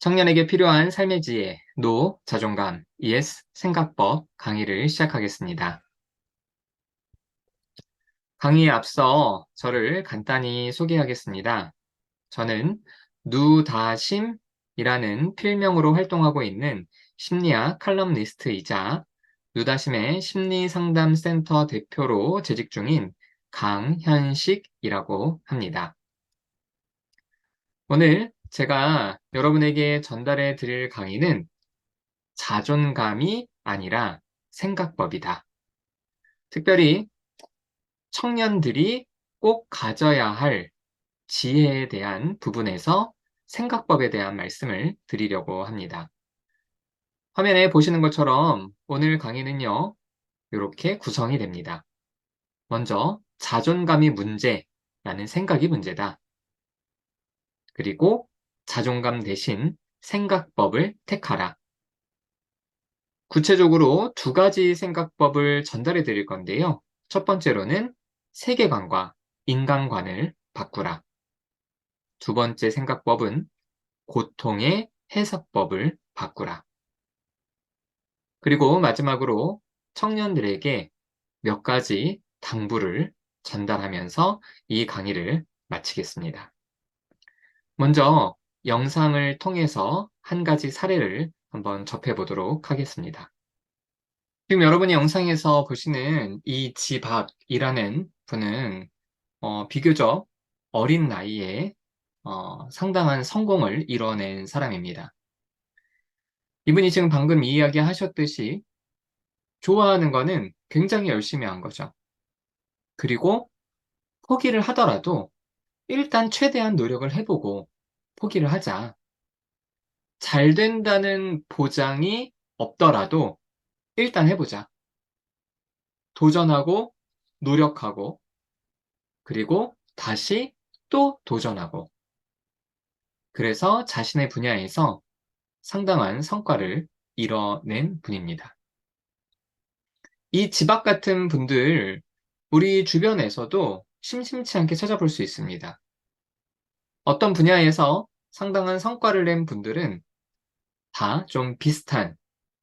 청년에게 필요한 삶의 지혜, 노, 자존감, ES, 생각법 강의를 시작하겠습니다. 강의에 앞서 저를 간단히 소개하겠습니다. 저는 누다심이라는 필명으로 활동하고 있는 심리학 칼럼니스트이자 누다심의 심리상담센터 대표로 재직 중인 강현식이라고 합니다. 오늘 제가 여러분에게 전달해 드릴 강의는 자존감이 아니라 생각법이다. 특별히 청년들이 꼭 가져야 할 지혜에 대한 부분에서 생각법에 대한 말씀을 드리려고 합니다. 화면에 보시는 것처럼 오늘 강의는요, 이렇게 구성이 됩니다. 먼저 자존감이 문제라는 생각이 문제다. 그리고 자존감 대신 생각법을 택하라. 구체적으로 두 가지 생각법을 전달해 드릴 건데요. 첫 번째로는 세계관과 인간관을 바꾸라. 두 번째 생각법은 고통의 해석법을 바꾸라. 그리고 마지막으로 청년들에게 몇 가지 당부를 전달하면서 이 강의를 마치겠습니다. 먼저 영상을 통해서 한 가지 사례를 한번 접해보도록 하겠습니다. 지금 여러분이 영상에서 보시는 이 지박이라는 분은 비교적 어린 나이에 상당한 성공을 이뤄낸 사람입니다. 이분이 지금 방금 이야기하셨듯이 좋아하는 거는 굉장히 열심히 한 거죠. 그리고 포기를 하더라도 일단 최대한 노력을 해보고 포기를 하자. 잘 된다는 보장이 없더라도 일단 해보자. 도전하고 노력하고 그리고 다시 또 도전하고 그래서 자신의 분야에서 상당한 성과를 이뤄낸 분입니다. 이 지박 같은 분들 우리 주변에서도 심심치 않게 찾아볼 수 있습니다. 어떤 분야에서 상당한 성과를 낸 분들은 다 좀 비슷한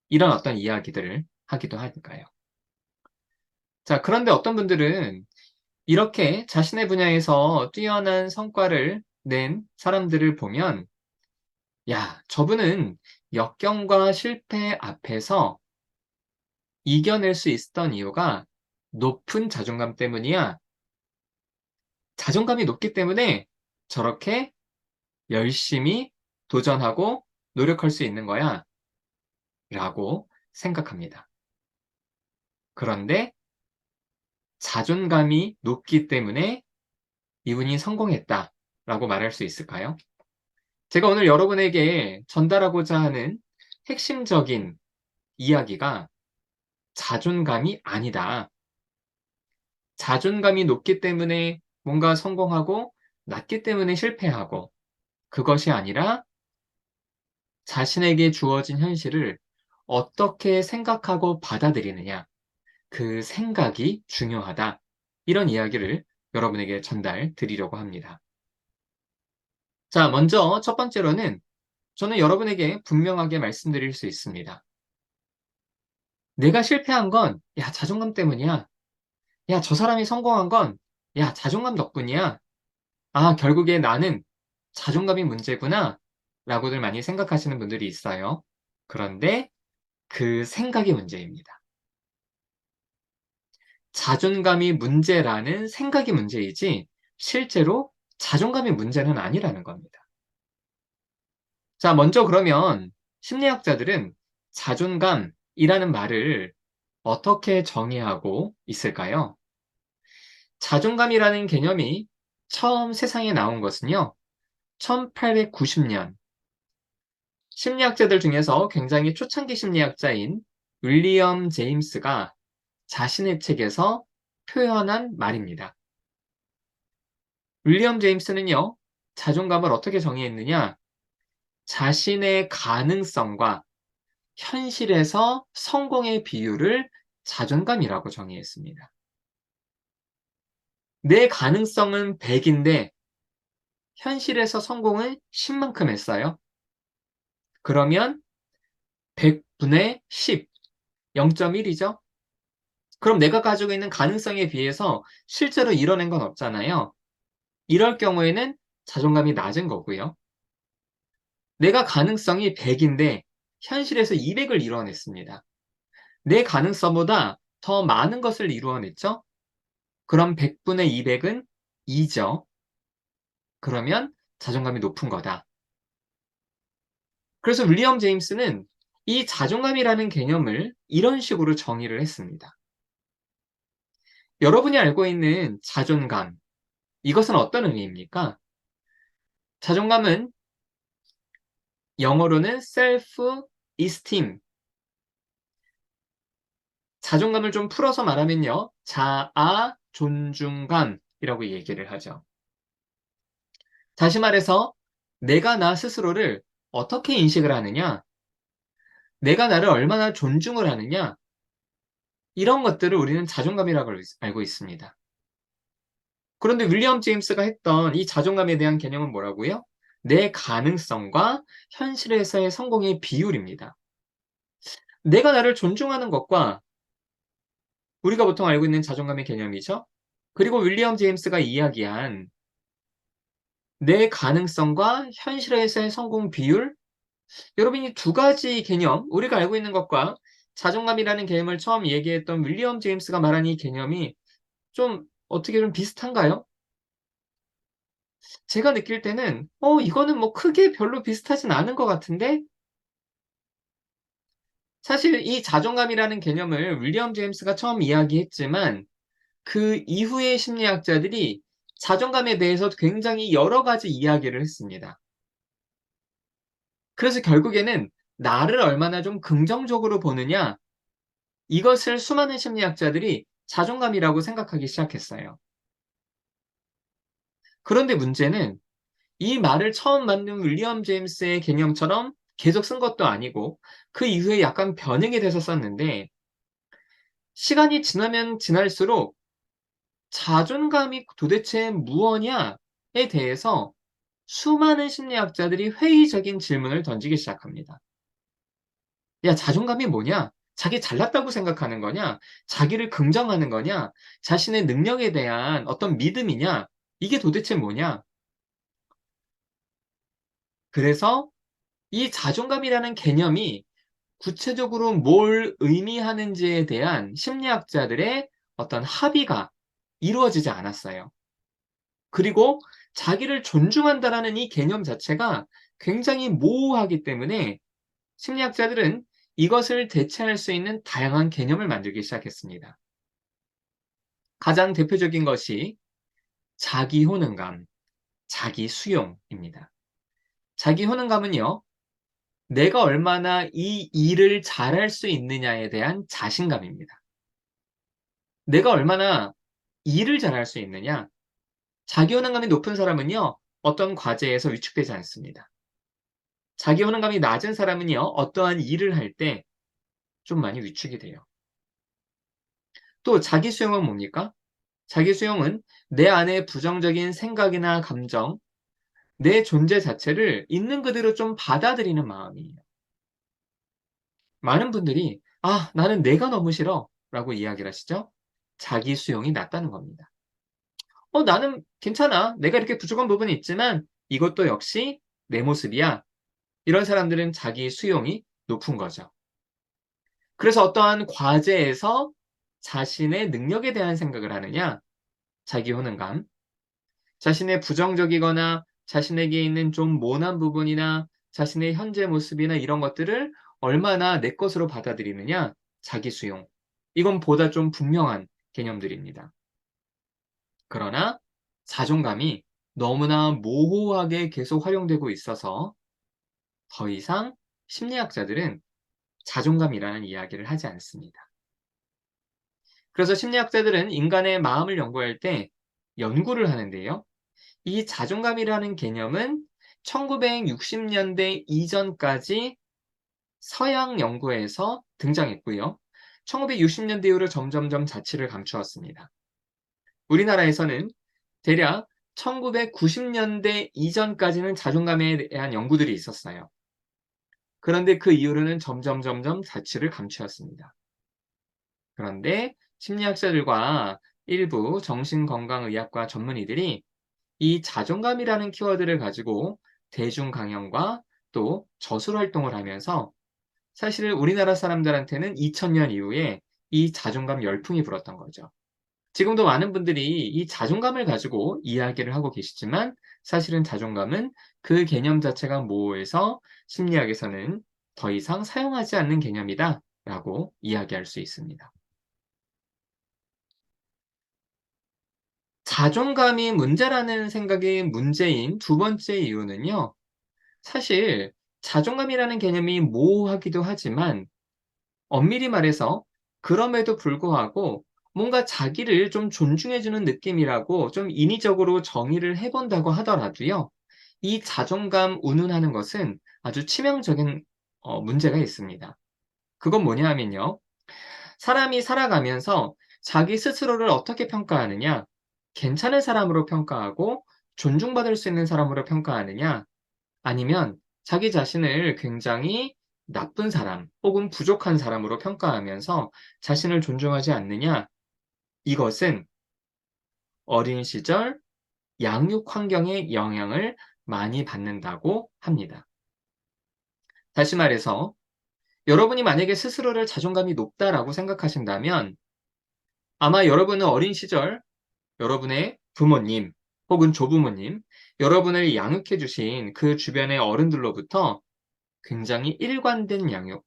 이런 어떤 이야기들을 하기도 하니까요. 자, 그런데 어떤 분들은 이렇게 자신의 분야에서 뛰어난 성과를 낸 사람들을 보면 야, 저분은 역경과 실패 앞에서 이겨낼 수 있었던 이유가 높은 자존감 때문이야. 자존감이 높기 때문에 저렇게 열심히 도전하고 노력할 수 있는 거야. 라고 생각합니다. 그런데 자존감이 높기 때문에 이분이 성공했다. 라고 말할 수 있을까요? 제가 오늘 여러분에게 전달하고자 하는 핵심적인 이야기가 자존감이 아니다. 자존감이 높기 때문에 뭔가 성공하고 낮기 때문에 실패하고 그것이 아니라 자신에게 주어진 현실을 어떻게 생각하고 받아들이느냐. 그 생각이 중요하다. 이런 이야기를 여러분에게 전달 드리려고 합니다. 자, 먼저 첫 번째로는 저는 여러분에게 분명하게 말씀드릴 수 있습니다. 내가 실패한 건, 야, 자존감 때문이야. 야, 저 사람이 성공한 건, 야, 자존감 덕분이야. 아, 결국에 나는 자존감이 문제구나. 라고들 많이 생각하시는 분들이 있어요. 그런데 그 생각이 문제입니다. 자존감이 문제라는 생각이 문제이지, 실제로 자존감이 문제는 아니라는 겁니다. 자, 먼저 그러면 심리학자들은 자존감이라는 말을 어떻게 정의하고 있을까요? 자존감이라는 개념이 처음 세상에 나온 것은요, 1890년 심리학자들 중에서 굉장히 초창기 심리학자인 윌리엄 제임스가 자신의 책에서 표현한 말입니다. 윌리엄 제임스는요, 자존감을 어떻게 정의했느냐? 자신의 가능성과 현실에서 성공의 비율을 자존감이라고 정의했습니다. 내 가능성은 100인데 현실에서 성공을 10만큼 했어요. 그러면 100분의 10, 0.1이죠? 그럼 내가 가지고 있는 가능성에 비해서 실제로 이뤄낸 건 없잖아요. 이럴 경우에는 자존감이 낮은 거고요. 내가 가능성이 100인데 현실에서 200을 이뤄냈습니다. 내 가능성보다 더 많은 것을 이루어냈죠? 그럼 100분의 200은 2죠. 그러면 자존감이 높은 거다. 그래서 윌리엄 제임스는 이 자존감이라는 개념을 이런 식으로 정의를 했습니다. 여러분이 알고 있는 자존감, 이것은 어떤 의미입니까? 자존감은 영어로는 self-esteem, 자존감을 좀 풀어서 말하면요, 자아 존중감이라고 얘기를 하죠. 다시 말해서 내가 나 스스로를 어떻게 인식을 하느냐, 내가 나를 얼마나 존중을 하느냐, 이런 것들을 우리는 자존감이라고 알고 있습니다. 그런데 윌리엄 제임스가 했던 이 자존감에 대한 개념은 뭐라고요? 내 가능성과 현실에서의 성공의 비율입니다. 내가 나를 존중하는 것과 우리가 보통 알고 있는 자존감의 개념이죠. 그리고 윌리엄 제임스가 이야기한 내 가능성과 현실에서의 성공 비율, 여러분이 두 가지 개념, 우리가 알고 있는 것과 자존감이라는 개념을 처음 얘기했던 윌리엄 제임스가 말한 이 개념이 좀 어떻게 좀 비슷한가요? 제가 느낄 때는 이거는 뭐 크게 별로 비슷하진 않은 것 같은데 사실 이 자존감이라는 개념을 윌리엄 제임스가 처음 이야기했지만 그 이후의 심리학자들이 자존감에 대해서 굉장히 여러 가지 이야기를 했습니다. 그래서 결국에는 나를 얼마나 좀 긍정적으로 보느냐, 이것을 수많은 심리학자들이 자존감이라고 생각하기 시작했어요. 그런데 문제는 이 말을 처음 만든 윌리엄 제임스의 개념처럼 계속 쓴 것도 아니고 그 이후에 약간 변형이 돼서 썼는데 시간이 지나면 지날수록 자존감이 도대체 무엇냐에 대해서 수많은 심리학자들이 회의적인 질문을 던지기 시작합니다. 야, 자존감이 뭐냐? 자기 잘났다고 생각하는 거냐? 자기를 긍정하는 거냐? 자신의 능력에 대한 어떤 믿음이냐? 이게 도대체 뭐냐? 그래서 이 자존감이라는 개념이 구체적으로 뭘 의미하는지에 대한 심리학자들의 어떤 합의가 이루어지지 않았어요. 그리고 자기를 존중한다라는 이 개념 자체가 굉장히 모호하기 때문에 심리학자들은 이것을 대체할 수 있는 다양한 개념을 만들기 시작했습니다. 가장 대표적인 것이 자기 효능감, 자기 수용입니다. 자기 효능감은요, 내가 얼마나 이 일을 잘할 수 있느냐에 대한 자신감입니다. 내가 얼마나 일을 잘할 수 있느냐, 자기 효능감이 높은 사람은요, 어떤 과제에서 위축되지 않습니다. 자기 효능감이 낮은 사람은요, 어떠한 일을 할 때 좀 많이 위축이 돼요. 또 자기 수용은 뭡니까? 자기 수용은 내 안에 부정적인 생각이나 감정, 내 존재 자체를 있는 그대로 좀 받아들이는 마음이에요. 많은 분들이, 아, 나는 내가 너무 싫어 라고 이야기를 하시죠? 자기 수용이 낮다는 겁니다. 나는 괜찮아. 내가 이렇게 부족한 부분이 있지만 이것도 역시 내 모습이야. 이런 사람들은 자기 수용이 높은 거죠. 그래서 어떠한 과제에서 자신의 능력에 대한 생각을 하느냐? 자기 효능감. 자신의 부정적이거나 자신에게 있는 좀 모난 부분이나 자신의 현재 모습이나 이런 것들을 얼마나 내 것으로 받아들이느냐? 자기 수용. 이건 보다 좀 분명한 개념들입니다. 그러나 자존감이 너무나 모호하게 계속 활용되고 있어서 더 이상 심리학자들은 자존감이라는 이야기를 하지 않습니다. 그래서 심리학자들은 인간의 마음을 연구할 때 연구를 하는데요. 이 자존감이라는 개념은 1960년대 이전까지 서양 연구에서 등장했고요. 1960년대 이후로 점점점 자취를 감추었습니다. 우리나라에서는 대략 1990년대 이전까지는 자존감에 대한 연구들이 있었어요. 그런데 그 이후로는 점점 자취를 감추었습니다. 그런데 심리학자들과 일부 정신건강의학과 전문의들이 이 자존감이라는 키워드를 가지고 대중 강연과 또 저술 활동을 하면서 사실 우리나라 사람들한테는 2000년 이후에 이 자존감 열풍이 불었던 거죠. 지금도 많은 분들이 이 자존감을 가지고 이야기를 하고 계시지만 사실은 자존감은 그 개념 자체가 모호해서 심리학에서는 더 이상 사용하지 않는 개념이다 라고 이야기할 수 있습니다. 자존감이 문제라는 생각이 문제인 두 번째 이유는요. 사실 자존감이라는 개념이 모호하기도 하지만 엄밀히 말해서 그럼에도 불구하고 뭔가 자기를 좀 존중해주는 느낌이라고 좀 인위적으로 정의를 해본다고 하더라도요. 이 자존감 운운하는 것은 아주 치명적인 문제가 있습니다. 그건 뭐냐 하면요. 사람이 살아가면서 자기 스스로를 어떻게 평가하느냐, 괜찮은 사람으로 평가하고 존중받을 수 있는 사람으로 평가하느냐, 아니면 자기 자신을 굉장히 나쁜 사람 혹은 부족한 사람으로 평가하면서 자신을 존중하지 않느냐, 이것은 어린 시절 양육 환경의 영향을 많이 받는다고 합니다. 다시 말해서 여러분이 만약에 스스로를 자존감이 높다라고 생각하신다면 아마 여러분은 어린 시절 여러분의 부모님 혹은 조부모님, 여러분을 양육해 주신 그 주변의 어른들로부터 굉장히 일관된 양육,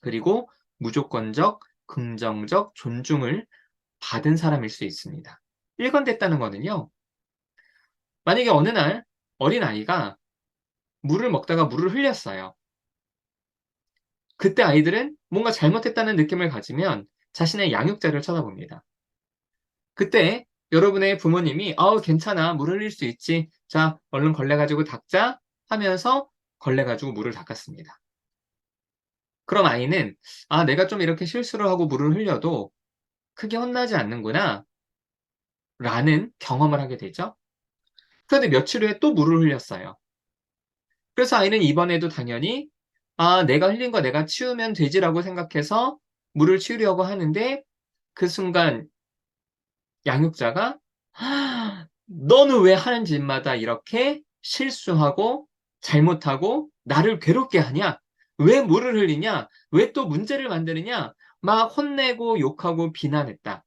그리고 무조건적, 긍정적 존중을 받은 사람일 수 있습니다. 일관됐다는 거는요. 만약에 어느 날 어린아이가 물을 먹다가 물을 흘렸어요. 그때 아이들은 뭔가 잘못했다는 느낌을 가지면 자신의 양육자를 쳐다봅니다. 그때 여러분의 부모님이 "아우 괜찮아. 물 흘릴 수 있지. 자 얼른 걸레 가지고 닦자." 하면서 걸레 가지고 물을 닦았습니다. 그럼 아이는 '아 내가 좀 이렇게 실수를 하고 물을 흘려도 크게 혼나지 않는구나.' 라는 경험을 하게 되죠. 그런데 며칠 후에 또 물을 흘렸어요. 그래서 아이는 이번에도 당연히 '아 내가 흘린 거 내가 치우면 되지.'라고 생각해서 물을 치우려고 하는데 그 순간 양육자가 "너는 왜 하는 짓마다 이렇게 실수하고 잘못하고 나를 괴롭게 하냐? 왜 물을 흘리냐? 왜 또 문제를 만드느냐?" 막 혼내고 욕하고 비난했다.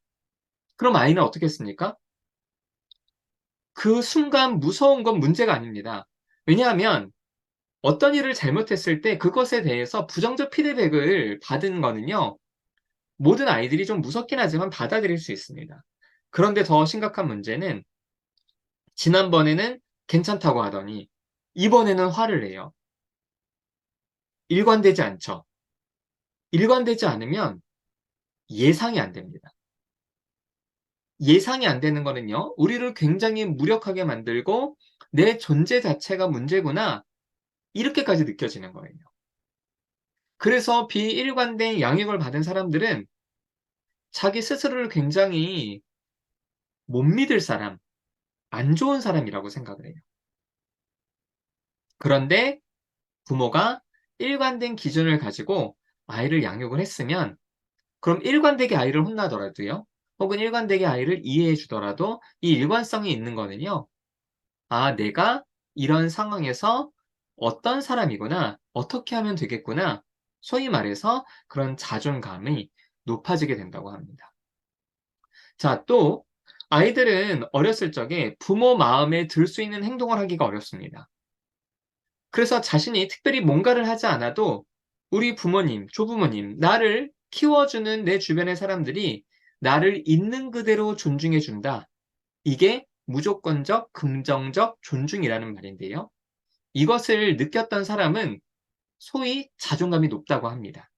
그럼 아이는 어떻게 했습니까? 그 순간 무서운 건 문제가 아닙니다. 왜냐하면 어떤 일을 잘못했을 때 그것에 대해서 부정적 피드백을 받은 거는요. 모든 아이들이 좀 무섭긴 하지만 받아들일 수 있습니다. 그런데 더 심각한 문제는 지난번에는 괜찮다고 하더니 이번에는 화를 내요. 일관되지 않죠. 일관되지 않으면 예상이 안 됩니다. 예상이 안 되는 거는요. 우리를 굉장히 무력하게 만들고 '내 존재 자체가 문제구나.' 이렇게까지 느껴지는 거예요. 그래서 비일관된 양육을 받은 사람들은 자기 스스로를 굉장히 못 믿을 사람, 안 좋은 사람이라고 생각을 해요. 그런데 부모가 일관된 기준을 가지고 아이를 양육을 했으면 그럼 일관되게 아이를 혼나더라도요. 혹은 일관되게 아이를 이해해 주더라도 이 일관성이 있는 거는요. '아 내가 이런 상황에서 어떤 사람이구나. 어떻게 하면 되겠구나.' 소위 말해서 그런 자존감이 높아지게 된다고 합니다. 자 또 아이들은 어렸을 적에 부모 마음에 들 수 있는 행동을 하기가 어렵습니다. 그래서 자신이 특별히 뭔가를 하지 않아도 우리 부모님, 조부모님, 나를 키워주는 내 주변의 사람들이 나를 있는 그대로 존중해 준다. 이게 무조건적, 긍정적 존중이라는 말인데요. 이것을 느꼈던 사람은 소위 자존감이 높다고 합니다.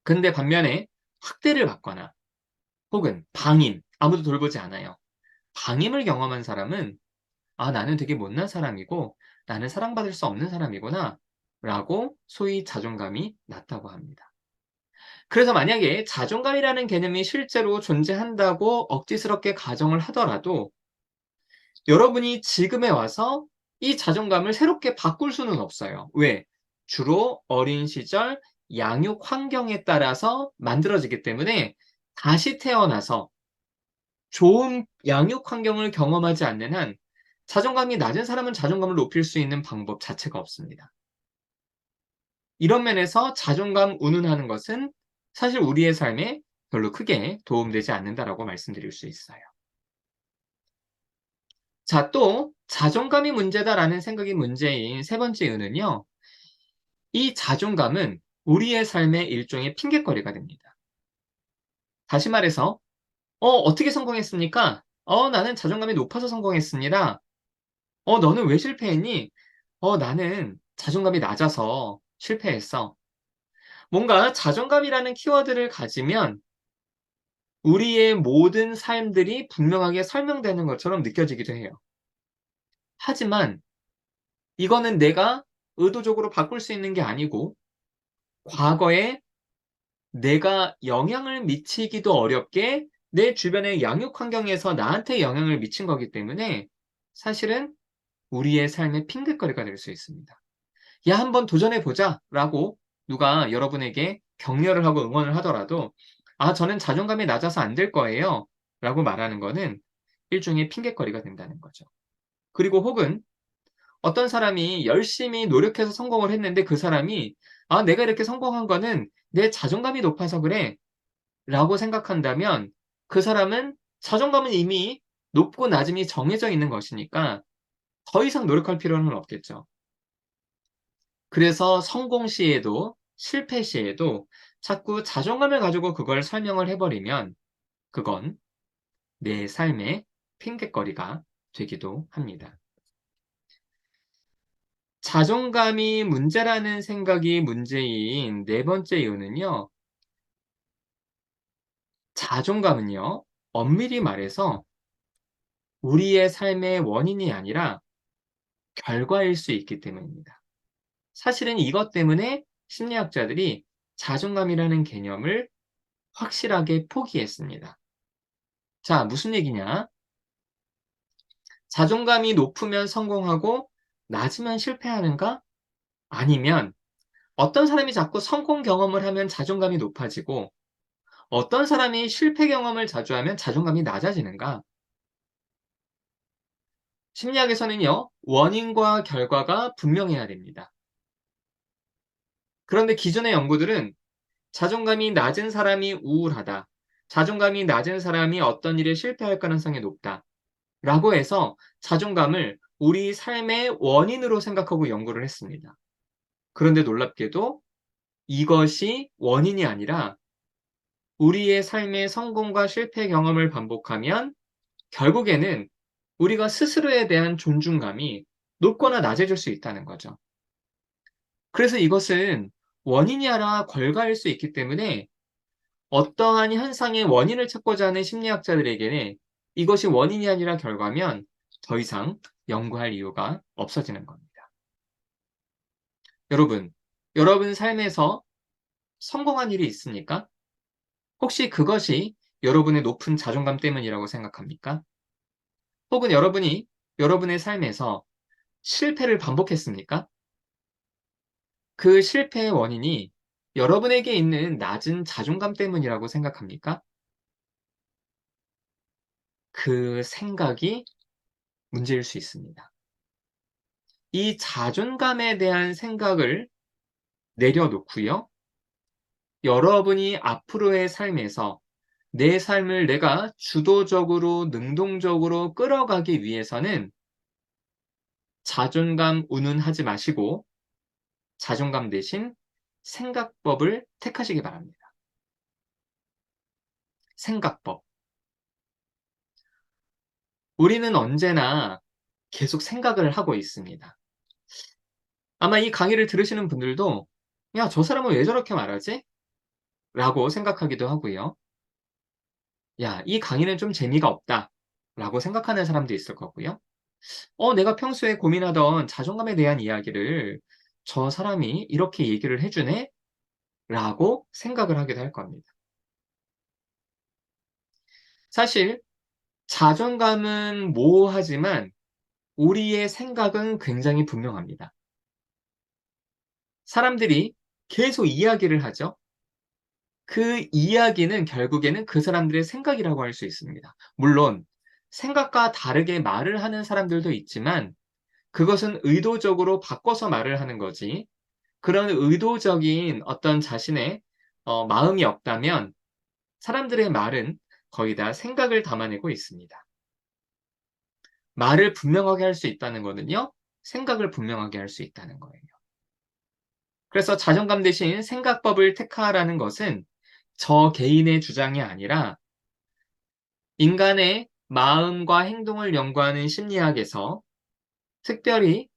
근데 반면에 학대를 받거나 혹은 방임, 아무도 돌보지 않아요. 방임을 경험한 사람은 '아 나는 되게 못난 사람이고 나는 사랑받을 수 없는 사람이구나.' 라고 소위 자존감이 낮다고 합니다. 그래서 만약에 자존감이라는 개념이 실제로 존재한다고 억지스럽게 가정을 하더라도 여러분이 지금에 와서 이 자존감을 새롭게 바꿀 수는 없어요. 왜? 주로 어린 시절 양육 환경에 따라서 만들어지기 때문에 다시 태어나서 좋은 양육 환경을 경험하지 않는 한 자존감이 낮은 사람은 자존감을 높일 수 있는 방법 자체가 없습니다. 이런 면에서 자존감 운운하는 것은 사실 우리의 삶에 별로 크게 도움되지 않는다라고 말씀드릴 수 있어요. 자, 또 자존감이 문제다라는 생각이 문제인 세 번째 이유는요. 이 자존감은 우리의 삶의 일종의 핑곗거리가 됩니다. 다시 말해서 어떻게 성공했습니까? 나는 자존감이 높아서 성공했습니다. 너는 왜 실패했니? 나는 자존감이 낮아서 실패했어. 뭔가 자존감이라는 키워드를 가지면 우리의 모든 삶들이 분명하게 설명되는 것처럼 느껴지기도 해요. 하지만 이거는 내가 의도적으로 바꿀 수 있는 게 아니고 과거에 내가 영향을 미치기도 어렵게 내 주변의 양육 환경에서 나한테 영향을 미친 거기 때문에 사실은 우리의 삶의 핑곗거리가 될 수 있습니다. "야, 한번 도전해 보자."라고 누가 여러분에게 격려를 하고 응원을 하더라도 "아, 저는 자존감이 낮아서 안 될 거예요." 라고 말하는 거는 일종의 핑곗거리가 된다는 거죠. 그리고 혹은 어떤 사람이 열심히 노력해서 성공을 했는데 그 사람이 '아, 내가 이렇게 성공한 거는 내 자존감이 높아서 그래.' 라고 생각한다면 그 사람은 자존감은 이미 높고 낮음이 정해져 있는 것이니까 더 이상 노력할 필요는 없겠죠. 그래서 성공 시에도 실패 시에도 자꾸 자존감을 가지고 그걸 설명을 해 버리면 그건 내 삶의 핑곗거리가 되기도 합니다. 자존감이 문제라는 생각이 문제인 네 번째 이유는요. 자존감은요. 엄밀히 말해서 우리의 삶의 원인이 아니라 결과일 수 있기 때문입니다. 사실은 이것 때문에 심리학자들이 자존감이라는 개념을 확실하게 포기했습니다. 자, 무슨 얘기냐? 자존감이 높으면 성공하고 낮으면 실패하는가? 아니면 어떤 사람이 자꾸 성공 경험을 하면 자존감이 높아지고 어떤 사람이 실패 경험을 자주 하면 자존감이 낮아지는가? 심리학에서는요, 원인과 결과가 분명해야 됩니다. 그런데 기존의 연구들은 자존감이 낮은 사람이 우울하다. 자존감이 낮은 사람이 어떤 일에 실패할 가능성이 높다. 라고 해서 자존감을 우리 삶의 원인으로 생각하고 연구를 했습니다. 그런데 놀랍게도 이것이 원인이 아니라 우리의 삶의 성공과 실패 경험을 반복하면 결국에는 우리가 스스로에 대한 존중감이 높거나 낮아질 수 있다는 거죠. 그래서 이것은 원인이 아니라 결과일 수 있기 때문에 어떠한 현상의 원인을 찾고자 하는 심리학자들에게는 이것이 원인이 아니라 결과면 더 이상 연구할 이유가 없어지는 겁니다. 여러분, 여러분 삶에서 성공한 일이 있습니까? 혹시 그것이 여러분의 높은 자존감 때문이라고 생각합니까? 혹은 여러분이 여러분의 삶에서 실패를 반복했습니까? 그 실패의 원인이 여러분에게 있는 낮은 자존감 때문이라고 생각합니까? 그 생각이 문제일 수 있습니다. 이 자존감에 대한 생각을 내려놓고요. 여러분이 앞으로의 삶에서 내 삶을 내가 주도적으로 능동적으로 끌어가기 위해서는 자존감 운운하지 마시고 자존감 대신 생각법을 택하시기 바랍니다. 생각법. 우리는 언제나 계속 생각을 하고 있습니다. 아마 이 강의를 들으시는 분들도 '야, 저 사람은 왜 저렇게 말하지?' 라고 생각하기도 하고요. '야, 이 강의는 좀 재미가 없다.' 라고 생각하는 사람도 있을 거고요. '내가 평소에 고민하던 자존감에 대한 이야기를 저 사람이 이렇게 얘기를 해 주네.' 라고 생각을 하기도 할 겁니다. 사실 자존감은 모호하지만 우리의 생각은 굉장히 분명합니다. 사람들이 계속 이야기를 하죠. 그 이야기는 결국에는 그 사람들의 생각이라고 할 수 있습니다. 물론 생각과 다르게 말을 하는 사람들도 있지만 그것은 의도적으로 바꿔서 말을 하는 거지. 그런 의도적인 어떤 자신의 마음이 없다면 사람들의 말은 거의 다 생각을 담아내고 있습니다. 말을 분명하게 할 수 있다는 거는요, 생각을 분명하게 할 수 있다는 거예요. 그래서 자존감 대신 생각법을 택하라는 것은 저 개인의 주장이 아니라 인간의 마음과 행동을 연구하는 심리학에서 특별히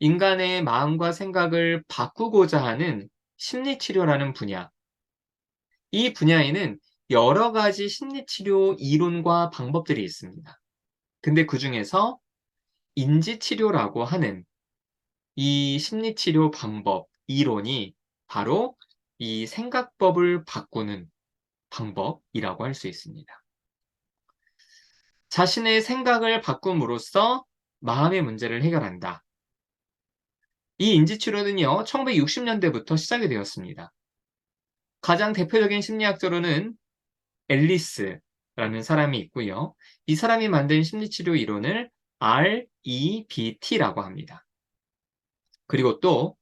인간의 마음과 생각을 바꾸고자 하는 심리치료라는 분야, 이 분야에는 여러 가지 심리치료 이론과 방법들이 있습니다. 근데 그 중에서 인지치료라고 하는 이 심리치료 방법, 이론이 바로 이 생각법을 바꾸는 방법이라고 할 수 있습니다. 자신의 생각을 바꿈으로써 마음의 문제를 해결한다. 이 인지치료는요, 1960년대부터 시작이 되었습니다. 가장 대표적인 심리학자로는 앨리스라는 사람이 있고요. 이 사람이 만든 심리치료 이론을 REBT라고 합니다. 그리고 또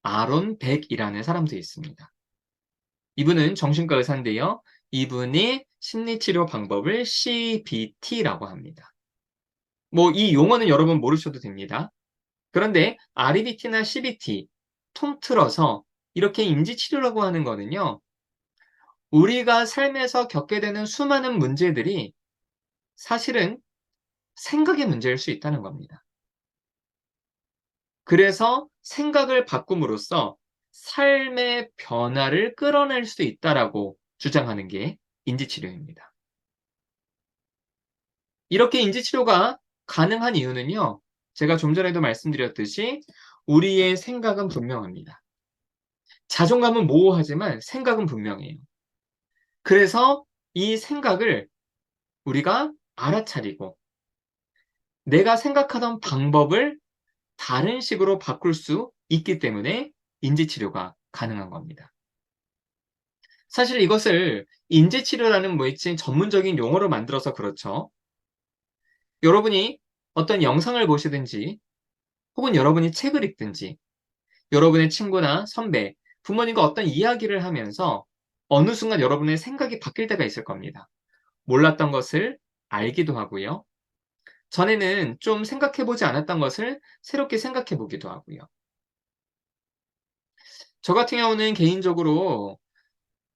아론 백이라는 사람도 있습니다. 이분은 정신과 의사인데요. 이분이 심리치료 방법을 CBT라고 합니다. 뭐 이 용어는 여러분 모르셔도 됩니다. 그런데 REBT나 CBT 통틀어서 이렇게 인지치료라고 하는 거는요. 우리가 삶에서 겪게 되는 수많은 문제들이 사실은 생각의 문제일 수 있다는 겁니다. 그래서 생각을 바꿈으로써 삶의 변화를 끌어낼 수 있다라고 주장하는 게 인지치료입니다. 이렇게 인지치료가 가능한 이유는요, 제가 좀 전에도 말씀드렸듯이 우리의 생각은 분명합니다. 자존감은 모호하지만 생각은 분명해요. 그래서 이 생각을 우리가 알아차리고 내가 생각하던 방법을 다른 식으로 바꿀 수 있기 때문에 인지치료가 가능한 겁니다. 사실 이것을 인지치료라는 뭐있지 전문적인 용어로 만들어서 그렇죠. 여러분이 어떤 영상을 보시든지 혹은 여러분이 책을 읽든지 여러분의 친구나 선배, 부모님과 어떤 이야기를 하면서 어느 순간 여러분의 생각이 바뀔 때가 있을 겁니다. 몰랐던 것을 알기도 하고요. 전에는 좀 생각해보지 않았던 것을 새롭게 생각해보기도 하고요. 저 같은 경우는 개인적으로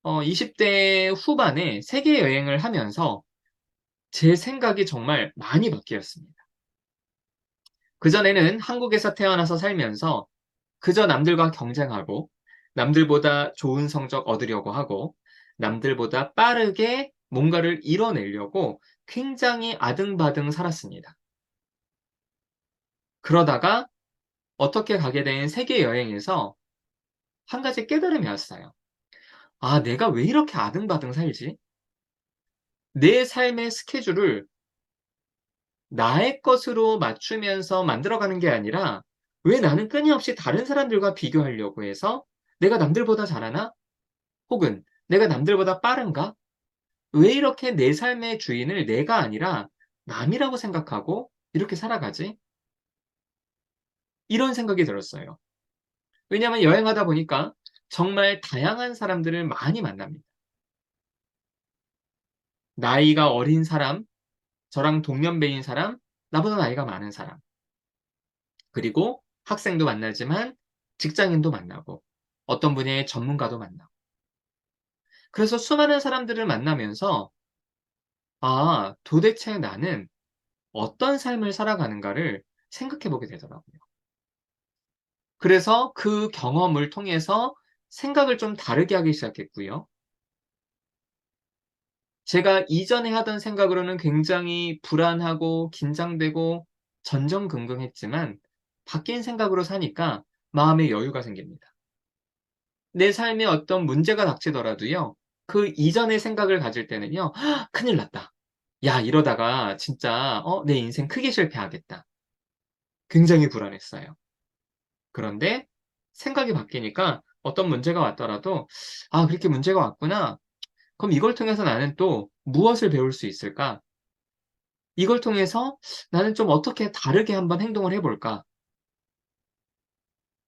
20대 후반에 세계 여행을 하면서 제 생각이 정말 많이 바뀌었습니다. 그전에는 한국에서 태어나서 살면서 그저 남들과 경쟁하고 남들보다 좋은 성적 얻으려고 하고 남들보다 빠르게 뭔가를 이뤄내려고 굉장히 아등바등 살았습니다. 그러다가 어떻게 가게 된 세계 여행에서 한 가지 깨달음이 왔어요. 아, 내가 왜 이렇게 아등바등 살지? 내 삶의 스케줄을 나의 것으로 맞추면서 만들어가는 게 아니라 왜 나는 끊임없이 다른 사람들과 비교하려고 해서 내가 남들보다 잘하나? 혹은 내가 남들보다 빠른가? 왜 이렇게 내 삶의 주인을 내가 아니라 남이라고 생각하고 이렇게 살아가지? 이런 생각이 들었어요. 왜냐하면 여행하다 보니까 정말 다양한 사람들을 많이 만납니다. 나이가 어린 사람, 저랑 동년배인 사람, 나보다 나이가 많은 사람, 그리고 학생도 만나지만 직장인도 만나고 어떤 분야의 전문가도 만나고 그래서 수많은 사람들을 만나면서 아, 도대체 나는 어떤 삶을 살아가는가를 생각해 보게 되더라고요. 그래서 그 경험을 통해서 생각을 좀 다르게 하기 시작했고요. 제가 이전에 하던 생각으로는 굉장히 불안하고 긴장되고 전전긍긍했지만 바뀐 생각으로 사니까 마음의 여유가 생깁니다. 내 삶에 어떤 문제가 닥치더라도요. 그 이전의 생각을 가질 때는요. 큰일 났다. 야, 이러다가 진짜 내 인생 크게 실패하겠다. 굉장히 불안했어요. 그런데 생각이 바뀌니까 어떤 문제가 왔더라도 '아 그렇게 문제가 왔구나. 그럼 이걸 통해서 나는 또 무엇을 배울 수 있을까? 이걸 통해서 나는 좀 어떻게 다르게 한번 행동을 해 볼까?'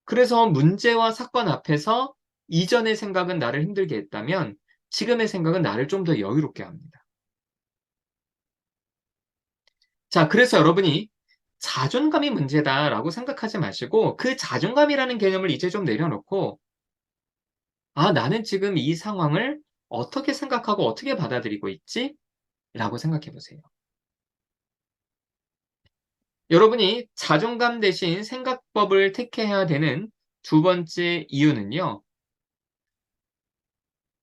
그래서 문제와 사건 앞에서 이전의 생각은 나를 힘들게 했다면 지금의 생각은 나를 좀 더 여유롭게 합니다. 자, 그래서 여러분이 '자존감이 문제다.'라고 생각하지 마시고 그 자존감이라는 개념을 이제 좀 내려놓고 '아 나는 지금 이 상황을 어떻게 생각하고 어떻게 받아들이고 있지?'라고 생각해 보세요. 여러분이 자존감 대신 생각법을 택해야 되는 두 번째 이유는요.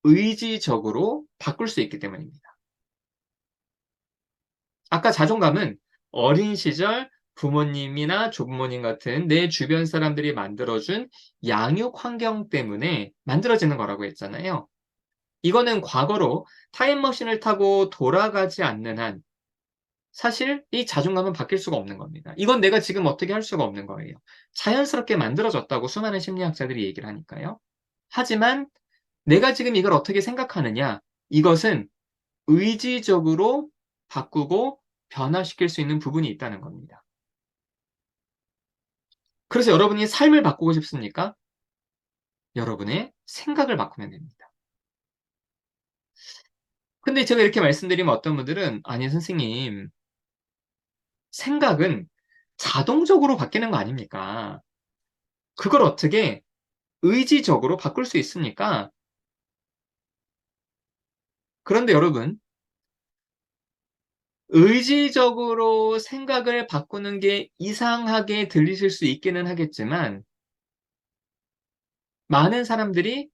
의지적으로 바꿀 수 있기 때문입니다. 아까 자존감은 어린 시절 부모님이나 조부모님 같은 내 주변 사람들이 만들어 준 양육 환경 때문에 만들어지는 거라고 했잖아요. 이거는 과거로 타임머신을 타고 돌아가지 않는 한 사실 이 자존감은 바뀔 수가 없는 겁니다. 이건 내가 지금 어떻게 할 수가 없는 거예요. 자연스럽게 만들어졌다고 수많은 심리학자들이 얘기를 하니까요. 하지만 내가 지금 이걸 어떻게 생각하느냐, 이것은 의지적으로 바꾸고 변화시킬 수 있는 부분이 있다는 겁니다. 그래서 여러분이 삶을 바꾸고 싶습니까? 여러분의 생각을 바꾸면 됩니다. 근데 제가 이렇게 말씀드리면 어떤 분들은 "아니 선생님, 생각은 자동적으로 바뀌는 거 아닙니까? 그걸 어떻게 의지적으로 바꿀 수 있습니까?" 그런데 여러분, 의지적으로 생각을 바꾸는 게 이상하게 들리실 수 있기는 하겠지만 많은 사람들이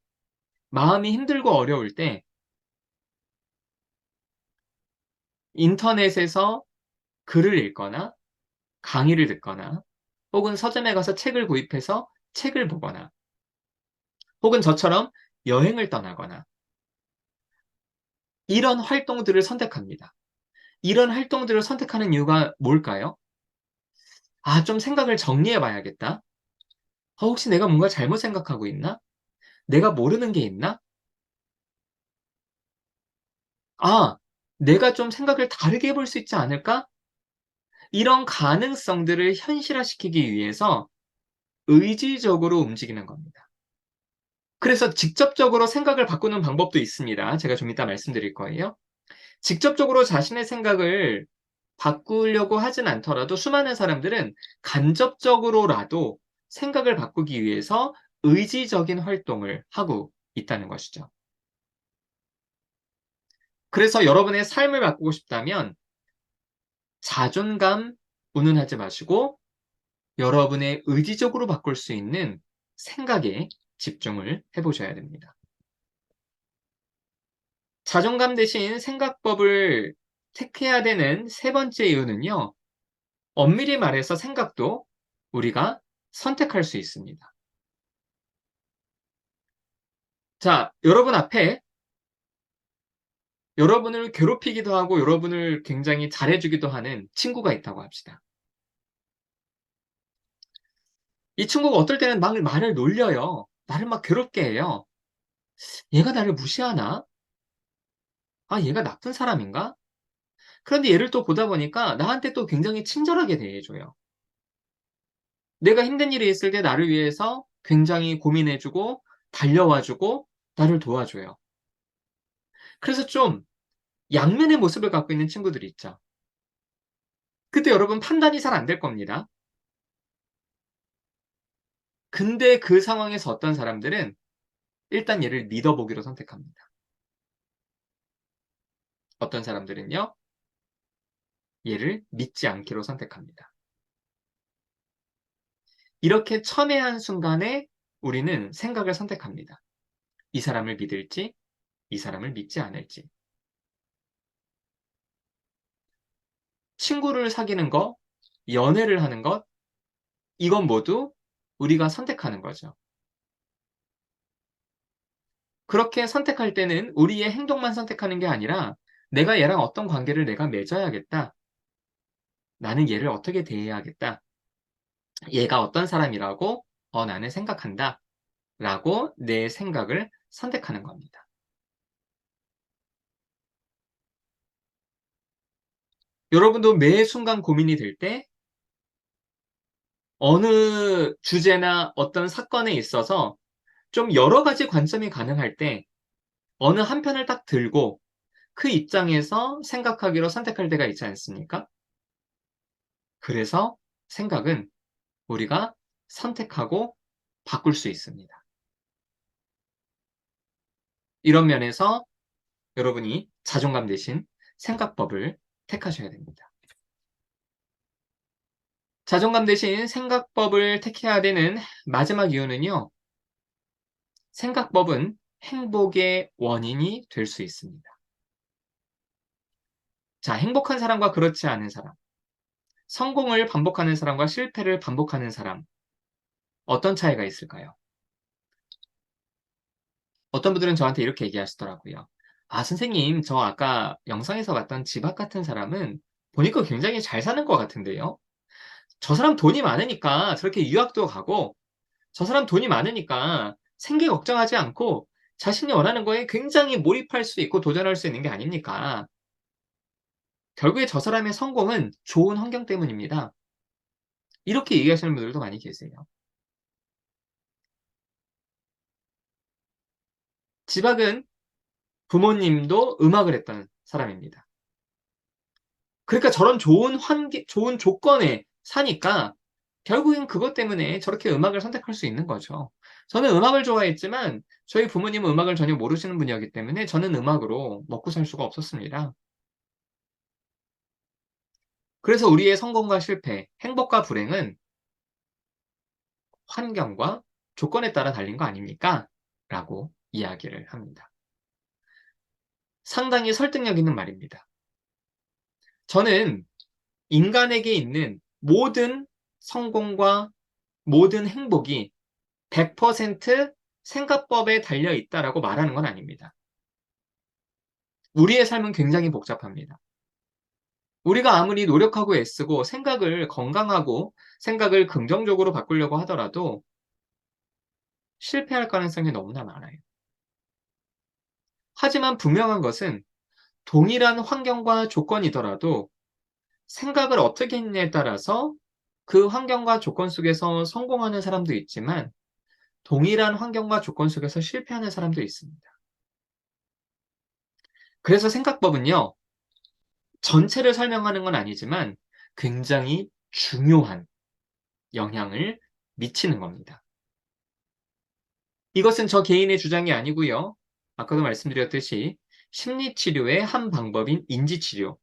마음이 힘들고 어려울 때 인터넷에서 글을 읽거나 강의를 듣거나 혹은 서점에 가서 책을 구입해서 책을 보거나 혹은 저처럼 여행을 떠나거나 이런 활동들을 선택합니다. 이런 활동들을 선택하는 이유가 뭘까요? '아 좀 생각을 정리해 봐야겠다. 혹시 내가 뭔가 잘못 생각하고 있나? 내가 모르는 게 있나? 아 내가 좀 생각을 다르게 해볼 수 있지 않을까?' 이런 가능성들을 현실화시키기 위해서 의지적으로 움직이는 겁니다. 그래서 직접적으로 생각을 바꾸는 방법도 있습니다. 제가 좀 이따 말씀드릴 거예요. 직접적으로 자신의 생각을 바꾸려고 하진 않더라도 수많은 사람들은 간접적으로라도 생각을 바꾸기 위해서 의지적인 활동을 하고 있다는 것이죠. 그래서 여러분의 삶을 바꾸고 싶다면 자존감 운운하지 마시고 여러분의 의지적으로 바꿀 수 있는 생각에 집중을 해 보셔야 됩니다. 자존감 대신 생각법을 택해야 되는 세 번째 이유는요. 엄밀히 말해서 생각도 우리가 선택할 수 있습니다. 자, 여러분 앞에 여러분을 괴롭히기도 하고 여러분을 굉장히 잘해 주기도 하는 친구가 있다고 합시다. 이 친구가 어떨 때는 막 말을 놀려요. 나를 막 괴롭게 해요. '얘가 나를 무시하나? 아 얘가 나쁜 사람인가?' 그런데 얘를 또 보다 보니까 나한테 또 굉장히 친절하게 대해 줘요. 내가 힘든 일이 있을 때 나를 위해서 굉장히 고민해 주고 달려와 주고 나를 도와줘요. 그래서 좀 양면의 모습을 갖고 있는 친구들이 있죠. 그때 여러분 판단이 잘 안 될 겁니다. 근데 그 상황에서 어떤 사람들은 일단 얘를 믿어 보기로 선택합니다. 어떤 사람들은요. 얘를 믿지 않기로 선택합니다. 이렇게 첨예한 순간에 우리는 생각을 선택합니다. 이 사람을 믿을지, 이 사람을 믿지 않을지. 친구를 사귀는 것, 연애를 하는 것, 이건 모두 우리가 선택하는 거죠. 그렇게 선택할 때는 우리의 행동만 선택하는 게 아니라 '내가 얘랑 어떤 관계를 내가 맺어야겠다. 나는 얘를 어떻게 대해야겠다.' 얘가 어떤 사람이라고 나는 생각한다 라고 내 생각을 선택하는 겁니다. 여러분도 매 순간 고민이 될 때 어느 주제나 어떤 사건에 있어서 좀 여러 가지 관점이 가능할 때 어느 한 편을 딱 들고 그 입장에서 생각하기로 선택할 때가 있지 않습니까? 그래서 생각은 우리가 선택하고 바꿀 수 있습니다. 이런 면에서 여러분이 자존감 대신 생각법을 택하셔야 됩니다. 자존감 대신 생각법을 택해야 되는 마지막 이유는요. 생각법은 행복의 원인이 될 수 있습니다. 자, 행복한 사람과 그렇지 않은 사람, 성공을 반복하는 사람과 실패를 반복하는 사람, 어떤 차이가 있을까요? 어떤 분들은 저한테 이렇게 얘기하시더라고요. 아, 선생님, 저 아까 영상에서 봤던 지박 같은 사람은 보니까 굉장히 잘 사는 것 같은데요. 저 사람 돈이 많으니까 저렇게 유학도 가고, 저 사람 돈이 많으니까 생계 걱정하지 않고 자신이 원하는 거에 굉장히 몰입할 수 있고 도전할 수 있는 게 아닙니까? 결국에 저 사람의 성공은 좋은 환경 때문입니다. 이렇게 얘기하시는 분들도 많이 계세요. 지박은 부모님도 음악을 했던 사람입니다. 그러니까 저런 좋은 좋은 조건에 사니까 결국엔 그것 때문에 저렇게 음악을 선택할 수 있는 거죠. 저는 음악을 좋아했지만 저희 부모님은 음악을 전혀 모르시는 분이었기 때문에 저는 음악으로 먹고 살 수가 없었습니다. 그래서 우리의 성공과 실패, 행복과 불행은 환경과 조건에 따라 달린 거 아닙니까? 라고 이야기를 합니다. 상당히 설득력 있는 말입니다. 저는 인간에게 있는 모든 성공과 모든 행복이 100% 생각법에 달려 있다라고 말하는 건 아닙니다. 우리의 삶은 굉장히 복잡합니다. 우리가 아무리 노력하고 애쓰고 생각을 건강하고 생각을 긍정적으로 바꾸려고 하더라도 실패할 가능성이 너무나 많아요. 하지만 분명한 것은 동일한 환경과 조건이더라도 생각을 어떻게 했냐에 따라서 그 환경과 조건 속에서 성공하는 사람도 있지만 동일한 환경과 조건 속에서 실패하는 사람도 있습니다. 그래서 생각법은요, 전체를 설명하는 건 아니지만 굉장히 중요한 영향을 미치는 겁니다. 이것은 저 개인의 주장이 아니고요. 아까도 말씀드렸듯이 심리치료의 한 방법인 인지치료.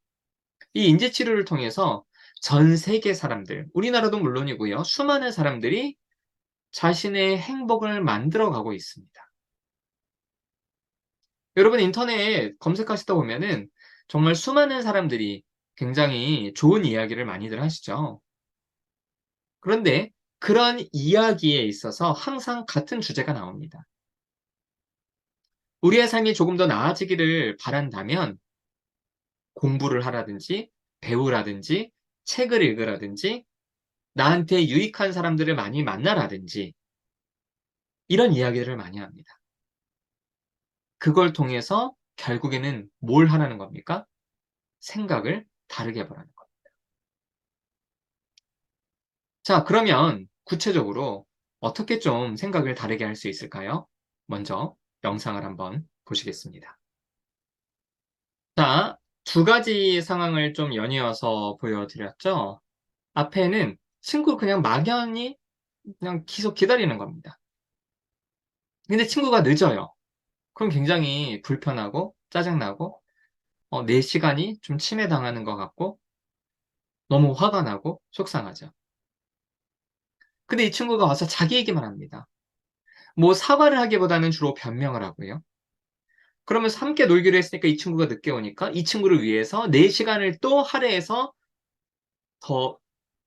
이 인지치료를 통해서 전 세계 사람들, 우리나라도 물론이고요. 수많은 사람들이 자신의 행복을 만들어 가고 있습니다. 여러분 인터넷 검색하시다 보면은 정말 수많은 사람들이 굉장히 좋은 이야기를 많이들 하시죠. 그런데 그런 이야기에 있어서 항상 같은 주제가 나옵니다. 우리의 삶이 조금 더 나아지기를 바란다면 공부를 하라든지 배우라든지 책을 읽으라든지 나한테 유익한 사람들을 많이 만나라든지 이런 이야기를 많이 합니다. 그걸 통해서 결국에는 뭘 하라는 겁니까? 생각을 다르게 보라는 겁니다. 자, 그러면 구체적으로 어떻게 좀 생각을 다르게 할 수 있을까요? 먼저 영상을 한번 보시겠습니다. 자, 두 가지 상황을 좀 연이어서 보여드렸죠? 앞에는 친구 그냥 막연히 그냥 계속 기다리는 겁니다. 근데 친구가 늦어요. 그럼 굉장히 불편하고 짜증나고 내 시간이 좀 침해당하는 것 같고 너무 화가 나고 속상하죠. 근데 이 친구가 와서 자기 얘기만 합니다. 뭐 사과를 하기보다는 주로 변명을 하고요. 그러면서 함께 놀기로 했으니까 이 친구가 늦게 오니까 이 친구를 위해서 내 시간을 또 할애해서 더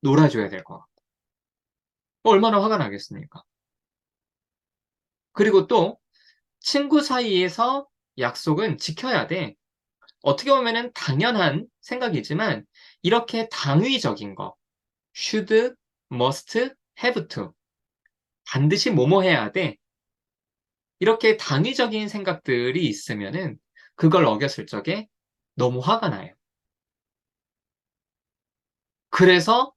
놀아줘야 될 것 같고 얼마나 화가 나겠습니까? 그리고 또 친구 사이에서 약속은 지켜야 돼. 어떻게 보면은 당연한 생각이지만 이렇게 당위적인 거 should, must have to. 반드시 뭐뭐 해야 돼. 이렇게 당위적인 생각들이 있으면은 그걸 어겼을 적에 너무 화가 나요. 그래서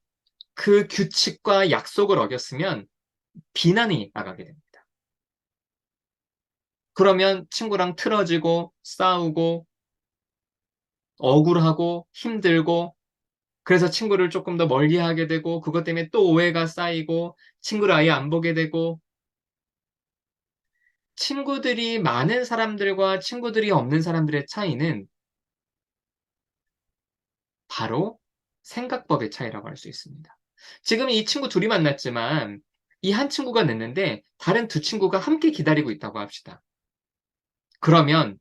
그 규칙과 약속을 어겼으면 비난이 나가게 됩니다. 그러면 친구랑 틀어지고 싸우고 억울하고 힘들고 그래서 친구를 조금 더 멀리하게 되고 그것 때문에 또 오해가 쌓이고 친구를 아예 안 보게 되고 친구들이 많은 사람들과 친구들이 없는 사람들의 차이는 바로 생각법의 차이라고 할 수 있습니다. 지금 이 친구 둘이 만났지만 이 한 친구가 늦는데 다른 두 친구가 함께 기다리고 있다고 합시다. 그러면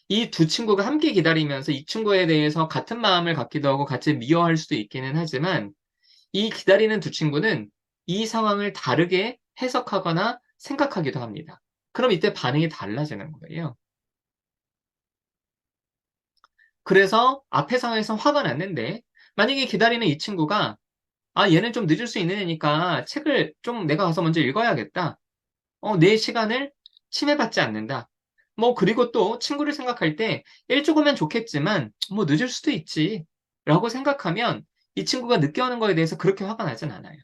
이 두 친구가 함께 기다리면서 이 친구에 대해서 같은 마음을 갖기도 하고 같이 미워할 수도 있기는 하지만 이 기다리는 두 친구는 이 상황을 다르게 해석하거나 생각하기도 합니다. 그럼 이때 반응이 달라지는 거예요. 그래서 앞의 상황에서 화가 났는데 만약에 기다리는 이 친구가 얘는 좀 늦을 수 있는 애니까 책을 좀 내가 가서 먼저 읽어야겠다. 내 시간을 침해받지 않는다. 뭐 그리고 또 친구를 생각할 때 일찍 오면 좋겠지만 뭐 늦을 수도 있지. 라고 생각하면 이 친구가 늦게 오는 거에 대해서 그렇게 화가 나진 않아요.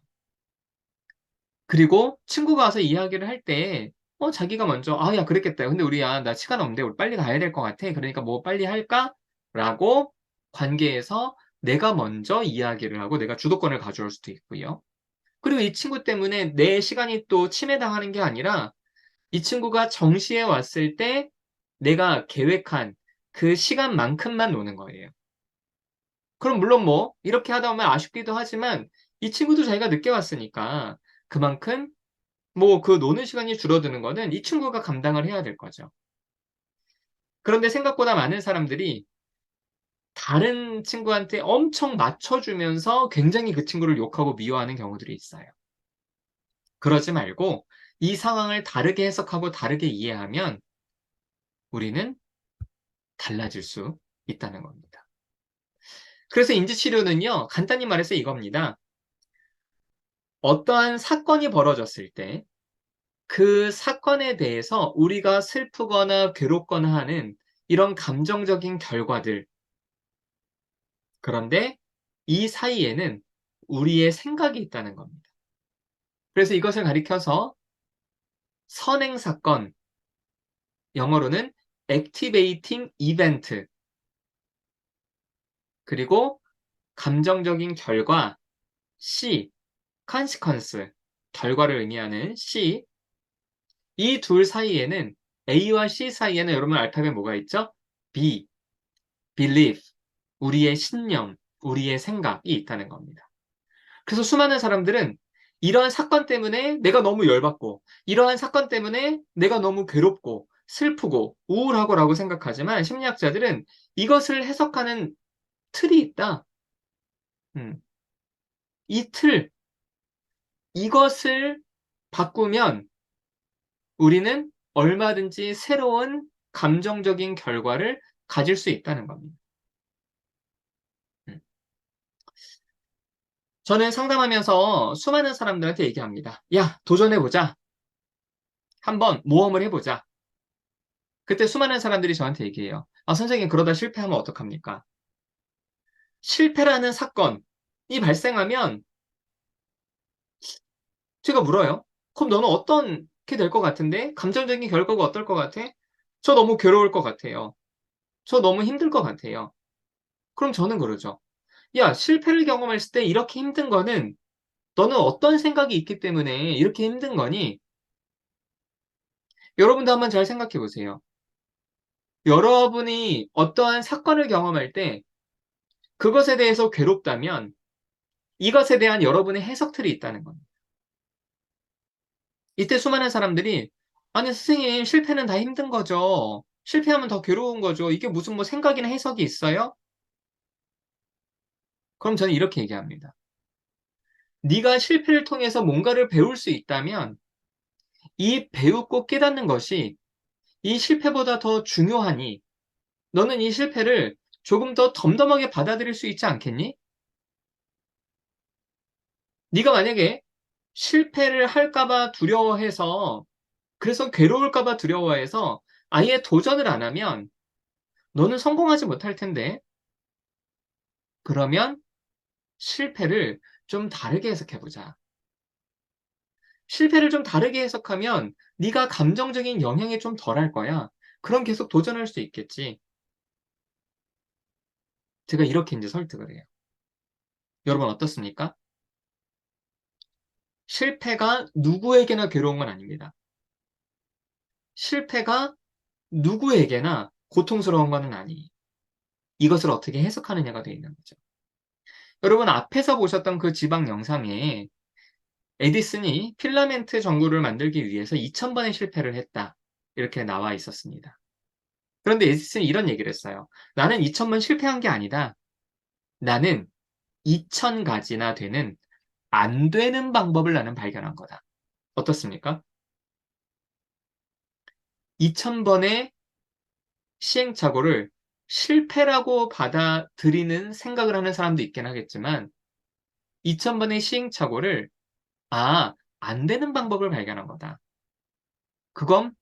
그리고 친구가 와서 이야기를 할 때 자기가 먼저 야 그랬겠다. 근데 나 시간 없는데 우리 빨리 가야 될 것 같아. 그러니까 뭐 빨리 할까? 라고 관계에서 내가 먼저 이야기를 하고 내가 주도권을 가져올 수도 있고요. 그리고 이 친구 때문에 내 시간이 또 침해당하는 게 아니라 이 친구가 정시에 왔을 때 내가 계획한 그 시간만큼만 노는 거예요. 그럼 물론 뭐 이렇게 하다 보면 아쉽기도 하지만 이 친구도 자기가 늦게 왔으니까 그만큼 뭐 그 노는 시간이 줄어드는 거는 이 친구가 감당을 해야 될 거죠. 그런데 생각보다 많은 사람들이 다른 친구한테 엄청 맞춰주면서 굉장히 그 친구를 욕하고 미워하는 경우들이 있어요. 그러지 말고 이 상황을 다르게 해석하고 다르게 이해하면 우리는 달라질 수 있다는 겁니다. 그래서 인지치료는요, 간단히 말해서 이겁니다. 어떠한 사건이 벌어졌을 때 그 사건에 대해서 우리가 슬프거나 괴롭거나 하는 이런 감정적인 결과들, 그런데 이 사이에는 우리의 생각이 있다는 겁니다. 그래서 이것을 가리켜서 선행사건, 영어로는 activating event, 그리고 감정적인 결과, C, consequence, 결과를 의미하는 C, 이 둘 사이에는 A와 C 사이에는 여러분 알파벳 뭐가 있죠? B, belief, 우리의 신념, 우리의 생각이 있다는 겁니다. 그래서 수많은 사람들은 이러한 사건 때문에 내가 너무 열받고, 이러한 사건 때문에 내가 너무 괴롭고, 슬프고, 우울하고라고 생각하지만 심리학자들은 이것을 해석하는 틀이 있다. 음, 이 틀, 이것을 바꾸면 우리는 얼마든지 새로운 감정적인 결과를 가질 수 있다는 겁니다. 음. 저는 상담하면서 수많은 사람들한테 얘기합니다. 야, 도전해보자. 한번 모험을 해보자. 그때 수많은 사람들이 저한테 얘기해요. 선생님, 그러다 실패하면 어떡합니까? 실패라는 사건이 발생하면 제가 물어요. 그럼 너는 어떻게 될 것 같은데? 감정적인 결과가 어떨 것 같아? 저 너무 괴로울 것 같아요. 저 너무 힘들 것 같아요. 그럼 저는 그러죠. 야, 실패를 경험했을 때 이렇게 힘든 거는 너는 어떤 생각이 있기 때문에 이렇게 힘든 거니? 여러분도 한번 잘 생각해 보세요. 여러분이 어떠한 사건을 경험할 때 그것에 대해서 괴롭다면 이것에 대한 여러분의 해석틀이 있다는 겁니다. 이때 수많은 사람들이 아니 선생님 실패는 다 힘든 거죠. 실패하면 더 괴로운 거죠. 이게 무슨 뭐 생각이나 해석이 있어요? 그럼 저는 이렇게 얘기합니다. 네가 실패를 통해서 뭔가를 배울 수 있다면 이 배우고 깨닫는 것이 이 실패보다 더 중요하니 너는 이 실패를 조금 더 덤덤하게 받아들일 수 있지 않겠니? 네가 만약에 실패를 할까봐 두려워해서, 그래서 괴로울까봐 두려워해서 아예 도전을 안 하면 너는 성공하지 못할 텐데. 그러면 실패를 좀 다르게 해석해보자. 실패를 좀 다르게 해석하면 네가 감정적인 영향이 좀 덜할 거야. 그럼 계속 도전할 수 있겠지. 제가 이렇게 이제 설득을 해요. 여러분 어떻습니까? 실패가 누구에게나 괴로운 건 아닙니다. 실패가 누구에게나 고통스러운 것은 아니에요. 이것을 어떻게 해석하느냐가 되어 있는 거죠. 여러분 앞에서 보셨던 그 지방 영상에 에디슨이 필라멘트 전구를 만들기 위해서 2000번의 실패를 했다. 이렇게 나와 있었습니다. 그런데 에디슨이 이런 얘기를 했어요. 나는 2000번 실패한 게 아니다. 나는 2000가지나 되는 안 되는 방법을 나는 발견한 거다. 어떻습니까? 2000번의 시행착오를 실패라고 받아들이는 생각을 하는 사람도 있긴 하겠지만 2000번의 시행착오를 안 되는 방법을 발견한 거다. 그건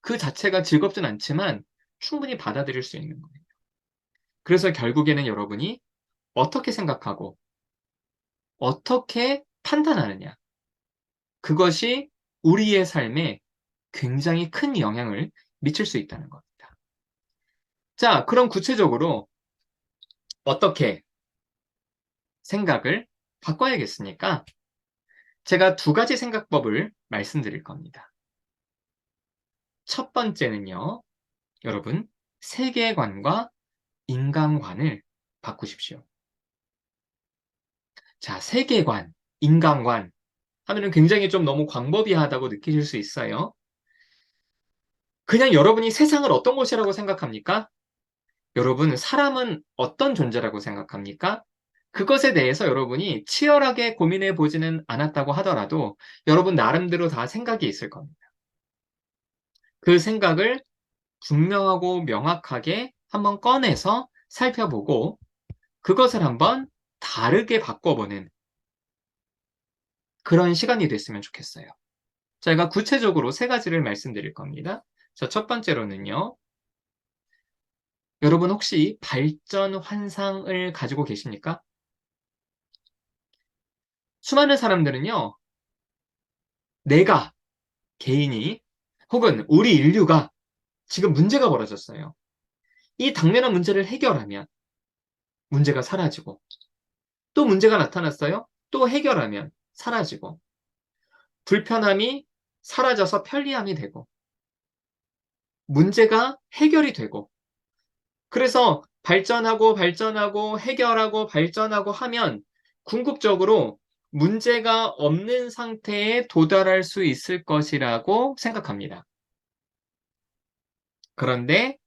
그 자체가 즐겁진 않지만 충분히 받아들일 수 있는 거예요. 그래서 결국에는 여러분이 어떻게 생각하고 어떻게 판단하느냐. 그것이 우리의 삶에 굉장히 큰 영향을 미칠 수 있다는 겁니다. 자, 그럼 구체적으로 어떻게 생각을 바꿔야겠습니까? 제가 두 가지 생각법을 말씀드릴 겁니다. 첫 번째는요, 여러분, 세계관과 인간관을 바꾸십시오. 자, 세계관, 인간관 하면은 굉장히 좀 너무 광범위하다고 느끼실 수 있어요. 그냥 여러분이 세상을 어떤 곳이라고 생각합니까? 여러분, 사람은 어떤 존재라고 생각합니까? 그것에 대해서 여러분이 치열하게 고민해 보지는 않았다고 하더라도 여러분 나름대로 다 생각이 있을 겁니다. 그 생각을 분명하고 명확하게 한번 꺼내서 살펴보고 그것을 한번 다르게 바꿔보는 그런 시간이 됐으면 좋겠어요. 제가 구체적으로 세 가지를 말씀드릴 겁니다. 자, 첫 번째로는요. 여러분 혹시 발전 환상을 가지고 계십니까? 수많은 사람들은요. 내가, 개인이, 혹은 우리 인류가 지금 문제가 벌어졌어요. 이 당면한 문제를 해결하면 문제가 사라지고 또 문제가 나타났어요. 또 해결하면 사라지고 불편함이 사라져서 편리함이 되고 문제가 해결이 되고 그래서 발전하고 발전하고 해결하고 발전하고 하면 궁극적으로 문제가 없는 상태에 도달할 수 있을 것이라고 생각합니다. 그런데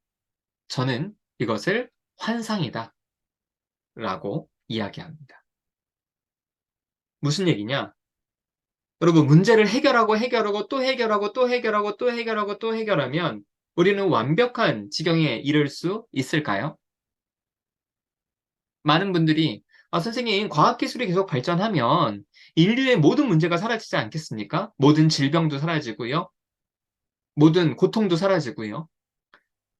저는 이것을 환상이다 라고 이야기합니다. 무슨 얘기냐? 여러분, 문제를 해결하고 해결하고 또 해결하고 또 해결하고 또 해결하고 또 해결하면 우리는 완벽한 지경에 이를 수 있을까요? 많은 분들이 선생님, 과학기술이 계속 발전하면 인류의 모든 문제가 사라지지 않겠습니까? 모든 질병도 사라지고요. 모든 고통도 사라지고요.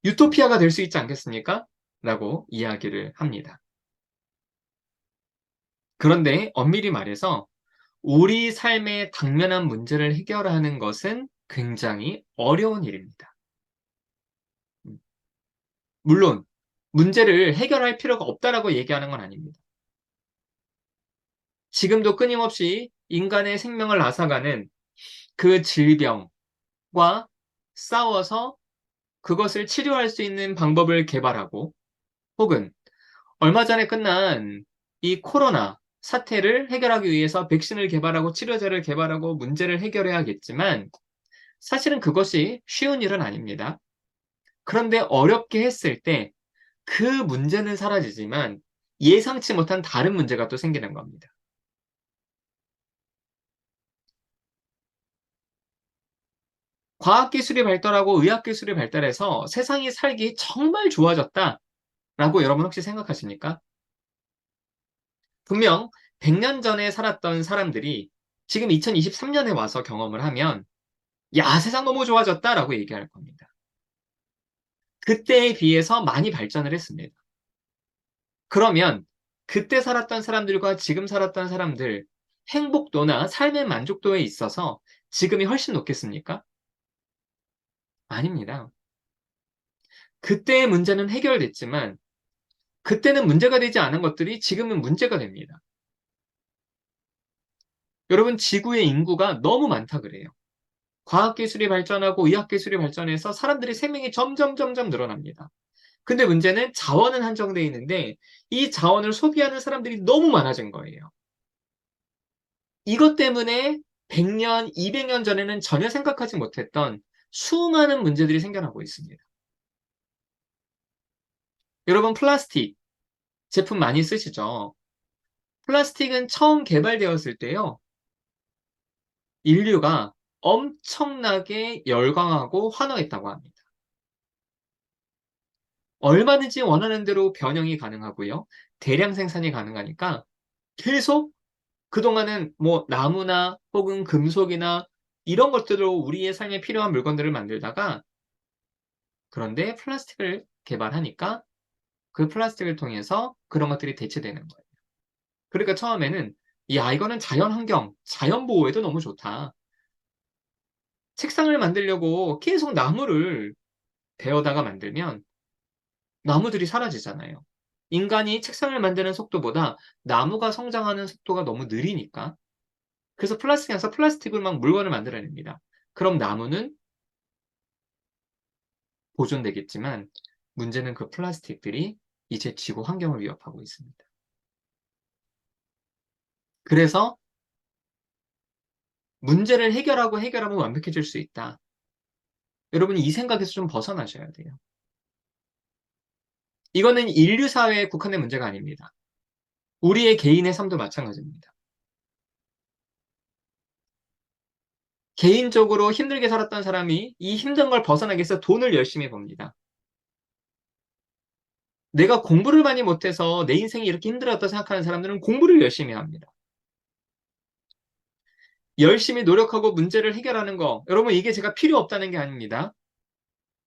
유토피아가 될 수 있지 않겠습니까? 라고 이야기를 합니다. 그런데 엄밀히 말해서 우리 삶에 당면한 문제를 해결하는 것은 굉장히 어려운 일입니다. 물론 문제를 해결할 필요가 없다라고 얘기하는 건 아닙니다. 지금도 끊임없이 인간의 생명을 앗아가는 그 질병과 싸워서 그것을 치료할 수 있는 방법을 개발하고 혹은 얼마 전에 끝난 이 코로나 사태를 해결하기 위해서 백신을 개발하고 치료제를 개발하고 문제를 해결해야겠지만 사실은 그것이 쉬운 일은 아닙니다. 그런데 어렵게 했을 때 그 문제는 사라지지만 예상치 못한 다른 문제가 또 생기는 겁니다. 과학기술이 발달하고 의학기술이 발달해서 세상이 살기 정말 좋아졌다라고 여러분 혹시 생각하십니까? 분명 100년 전에 살았던 사람들이 지금 2023년에 와서 경험을 하면, 야, 세상 너무 좋아졌다라고 얘기할 겁니다. 그때에 비해서 많이 발전을 했습니다. 그러면 그때 살았던 사람들과 지금 살았던 사람들, 행복도나 삶의 만족도에 있어서 지금이 훨씬 높겠습니까? 아닙니다. 그때의 문제는 해결됐지만, 그때는 문제가 되지 않은 것들이 지금은 문제가 됩니다. 여러분, 지구의 인구가 너무 많다 그래요. 과학기술이 발전하고 의학기술이 발전해서 사람들의 생명이 점점 늘어납니다. 근데 문제는 자원은 한정되어 있는데 이 자원을 소비하는 사람들이 너무 많아진 거예요. 이것 때문에 100년, 200년 전에는 전혀 생각하지 못했던 수많은 문제들이 생겨나고 있습니다. 여러분, 플라스틱 제품 많이 쓰시죠? 플라스틱은 처음 개발되었을 때요, 인류가 엄청나게 열광하고 환호했다고 합니다. 얼마든지 원하는 대로 변형이 가능하고요, 대량 생산이 가능하니까 계속 그동안은 뭐 나무나 혹은 금속이나 이런 것들로 우리의 삶에 필요한 물건들을 만들다가, 그런데 플라스틱을 개발하니까 그 플라스틱을 통해서 그런 것들이 대체되는 거예요. 그러니까 처음에는 야, 이거는 자연 환경, 자연 보호에도 너무 좋다. 책상을 만들려고 계속 나무를 베어다가 만들면 나무들이 사라지잖아요. 인간이 책상을 만드는 속도보다 나무가 성장하는 속도가 너무 느리니까. 그래서 플라스틱에서 플라스틱으로 막 물건을 만들어냅니다. 그럼 나무는 보존되겠지만 문제는 그 플라스틱들이 이제 지구 환경을 위협하고 있습니다. 그래서 문제를 해결하면 완벽해질 수 있다. 여러분, 이 생각에서 좀 벗어나셔야 돼요. 이거는 인류 사회에 국한된 문제가 아닙니다. 우리의 개인의 삶도 마찬가지입니다. 개인적으로 힘들게 살았던 사람이 이 힘든 걸 벗어나기 위해서 돈을 열심히 법니다. 내가 공부를 많이 못해서 내 인생이 이렇게 힘들었다 생각하는 사람들은 공부를 열심히 합니다. 열심히 노력하고 문제를 해결하는 거, 여러분, 이게 제가 필요 없다는 게 아닙니다.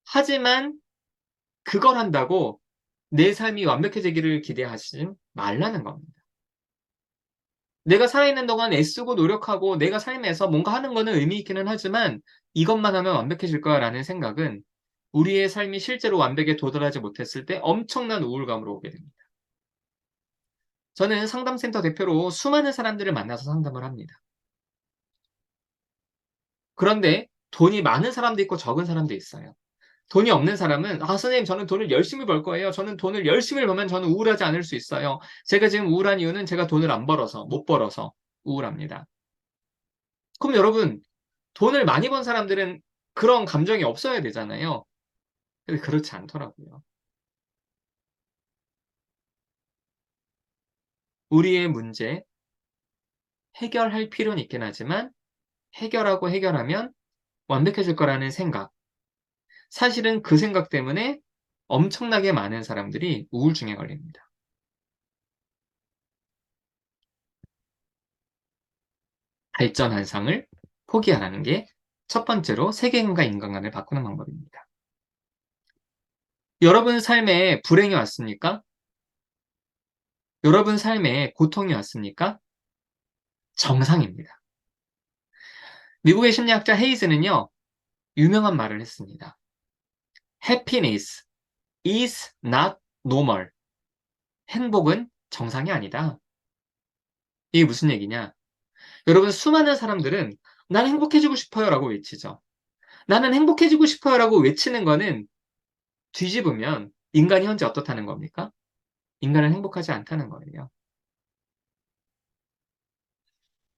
하지만 그걸 한다고 내 삶이 완벽해지기를 기대하지 말라는 겁니다. 내가 살아있는 동안 애쓰고 노력하고 내가 삶에서 뭔가 하는 거는 의미 있기는 하지만 이것만 하면 완벽해질 거야라는 생각은 우리의 삶이 실제로 완벽에 도달하지 못했을 때 엄청난 우울감으로 오게 됩니다. 저는 상담센터 대표로 수많은 사람들을 만나서 상담을 합니다. 그런데 돈이 많은 사람도 있고 적은 사람도 있어요. 돈이 없는 사람은 선생님, 저는 돈을 열심히 벌 거예요. 저는 돈을 열심히 벌면 저는 우울하지 않을 수 있어요. 제가 지금 우울한 이유는 제가 돈을 안 벌어서, 못 벌어서 우울합니다. 그럼 여러분, 돈을 많이 번 사람들은 그런 감정이 없어야 되잖아요. 근데 그렇지 않더라고요. 우리의 문제 해결할 필요는 있긴 하지만 해결하면 완벽해질 거라는 생각. 사실은 그 생각 때문에 엄청나게 많은 사람들이 우울증에 걸립니다. 발전한 상을 포기하라는 게 첫 번째로 세계관과 인간관을 바꾸는 방법입니다. 여러분 삶에 불행이 왔습니까? 여러분 삶에 고통이 왔습니까? 정상입니다. 미국의 심리학자 헤이즈는요, 유명한 말을 했습니다. Happiness is not normal. 행복은 정상이 아니다. 이게 무슨 얘기냐? 여러분, 수많은 사람들은 난 행복해지고 싶어요 라고 외치죠. 나는 행복해지고 싶어요 라고 외치는 거는 뒤집으면 인간이 현재 어떻다는 겁니까? 인간은 행복하지 않다는 거예요.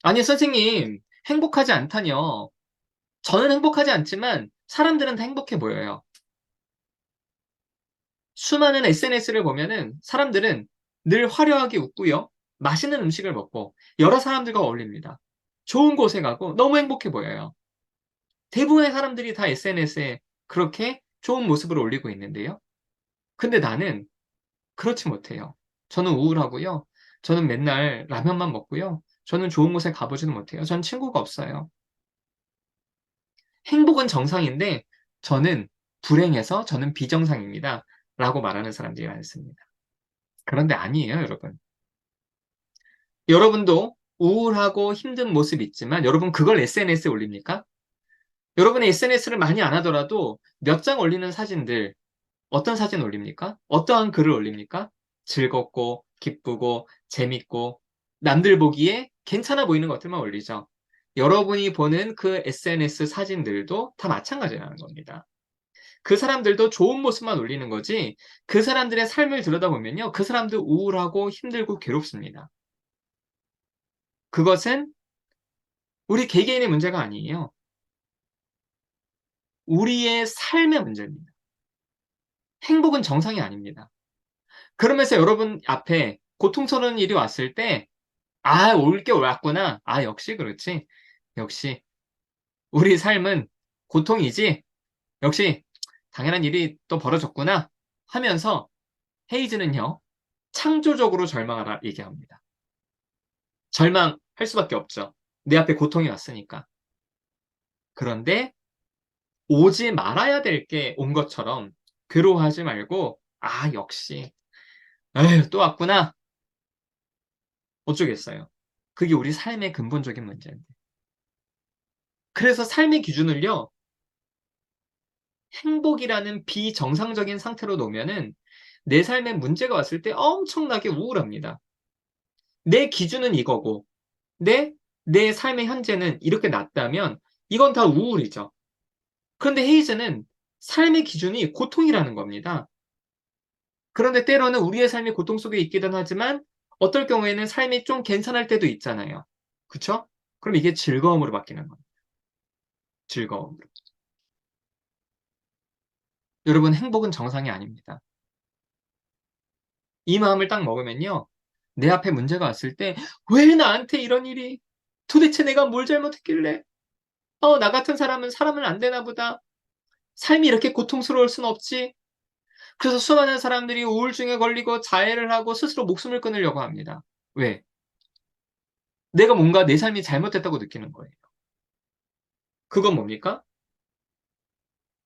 아니, 선생님, 행복하지 않다뇨. 저는 행복하지 않지만 사람들은 다 행복해 보여요. 수많은 SNS를 보면은 사람들은 늘 화려하게 웃고요. 맛있는 음식을 먹고 여러 사람들과 어울립니다. 좋은 곳에 가고 너무 행복해 보여요. 대부분의 사람들이 다 SNS에 그렇게 좋은 모습을 올리고 있는데요. 근데 나는 그렇지 못해요. 저는 우울하고요. 저는 맨날 라면만 먹고요. 저는 좋은 곳에 가보지는 못해요. 전 친구가 없어요. 행복은 정상인데 저는 불행해서 저는 비정상입니다. 라고 말하는 사람들이 많습니다. 그런데 아니에요, 여러분. 여러분도 우울하고 힘든 모습 있지만 여러분 그걸 SNS에 올립니까? 여러분의 SNS를 많이 안 하더라도 몇 장 올리는 사진들, 어떤 사진 올립니까? 어떠한 글을 올립니까? 즐겁고, 기쁘고, 재밌고, 남들 보기에 괜찮아 보이는 것들만 올리죠. 여러분이 보는 그 SNS 사진들도 다 마찬가지라는 겁니다. 그 사람들도 좋은 모습만 올리는 거지, 그 사람들의 삶을 들여다보면요, 그 사람도 우울하고 힘들고 괴롭습니다. 그것은 우리 개개인의 문제가 아니에요. 우리의 삶의 문제입니다. 행복은 정상이 아닙니다. 그러면서 여러분 앞에 고통스러운 일이 왔을 때, 아, 올 게 왔구나. 아, 역시 그렇지. 역시 우리 삶은 고통이지. 역시 당연한 일이 또 벌어졌구나. 하면서 헤이즈는요, 창조적으로 절망하라 얘기합니다. 절망할 수밖에 없죠. 내 앞에 고통이 왔으니까. 그런데 오지 말아야 될 게 온 것처럼 괴로워하지 말고, 아, 역시, 에휴, 또 왔구나. 어쩌겠어요. 그게 우리 삶의 근본적인 문제인데. 그래서 삶의 기준을요, 행복이라는 비정상적인 상태로 놓으면은 내 삶에 문제가 왔을 때 엄청나게 우울합니다. 내 기준은 이거고, 내, 내 삶의 현재는 이렇게 낮다면 이건 다 우울이죠. 그런데 헤이즈는 삶의 기준이 고통이라는 겁니다. 그런데 때로는 우리의 삶이 고통 속에 있기는 하지만 어떨 경우에는 삶이 좀 괜찮을 때도 있잖아요. 그쵸? 그럼 이게 즐거움으로 바뀌는 겁니다. 즐거움으로. 여러분, 행복은 정상이 아닙니다. 이 마음을 딱 먹으면요. 내 앞에 문제가 왔을 때, 왜 나한테 이런 일이? 도대체 내가 뭘 잘못했길래? 나 같은 사람은 사람은 안 되나 보다. 삶이 이렇게 고통스러울 순 없지. 그래서 수많은 사람들이 우울증에 걸리고 자해를 하고 스스로 목숨을 끊으려고 합니다. 왜? 내가 뭔가 내 삶이 잘못됐다고 느끼는 거예요. 그건 뭡니까?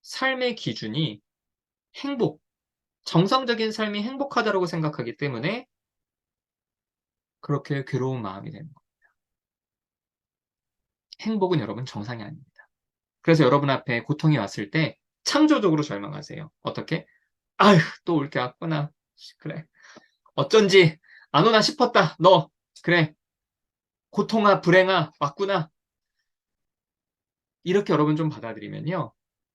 삶의 기준이 행복, 정상적인 삶이 행복하다고 생각하기 때문에 그렇게 괴로운 마음이 되는 거예요. 행복은 여러분 정상이 아닙니다. 그래서 여러분 앞에 고통이 왔을 때 창조적으로 절망하세요. 어떻게? 아휴, 또 올 게 왔구나. 그래. 어쩐지 안 오나 싶었다. 너. 그래. 고통아, 불행아, 왔구나. 이렇게 여러분 좀 받아들이면요.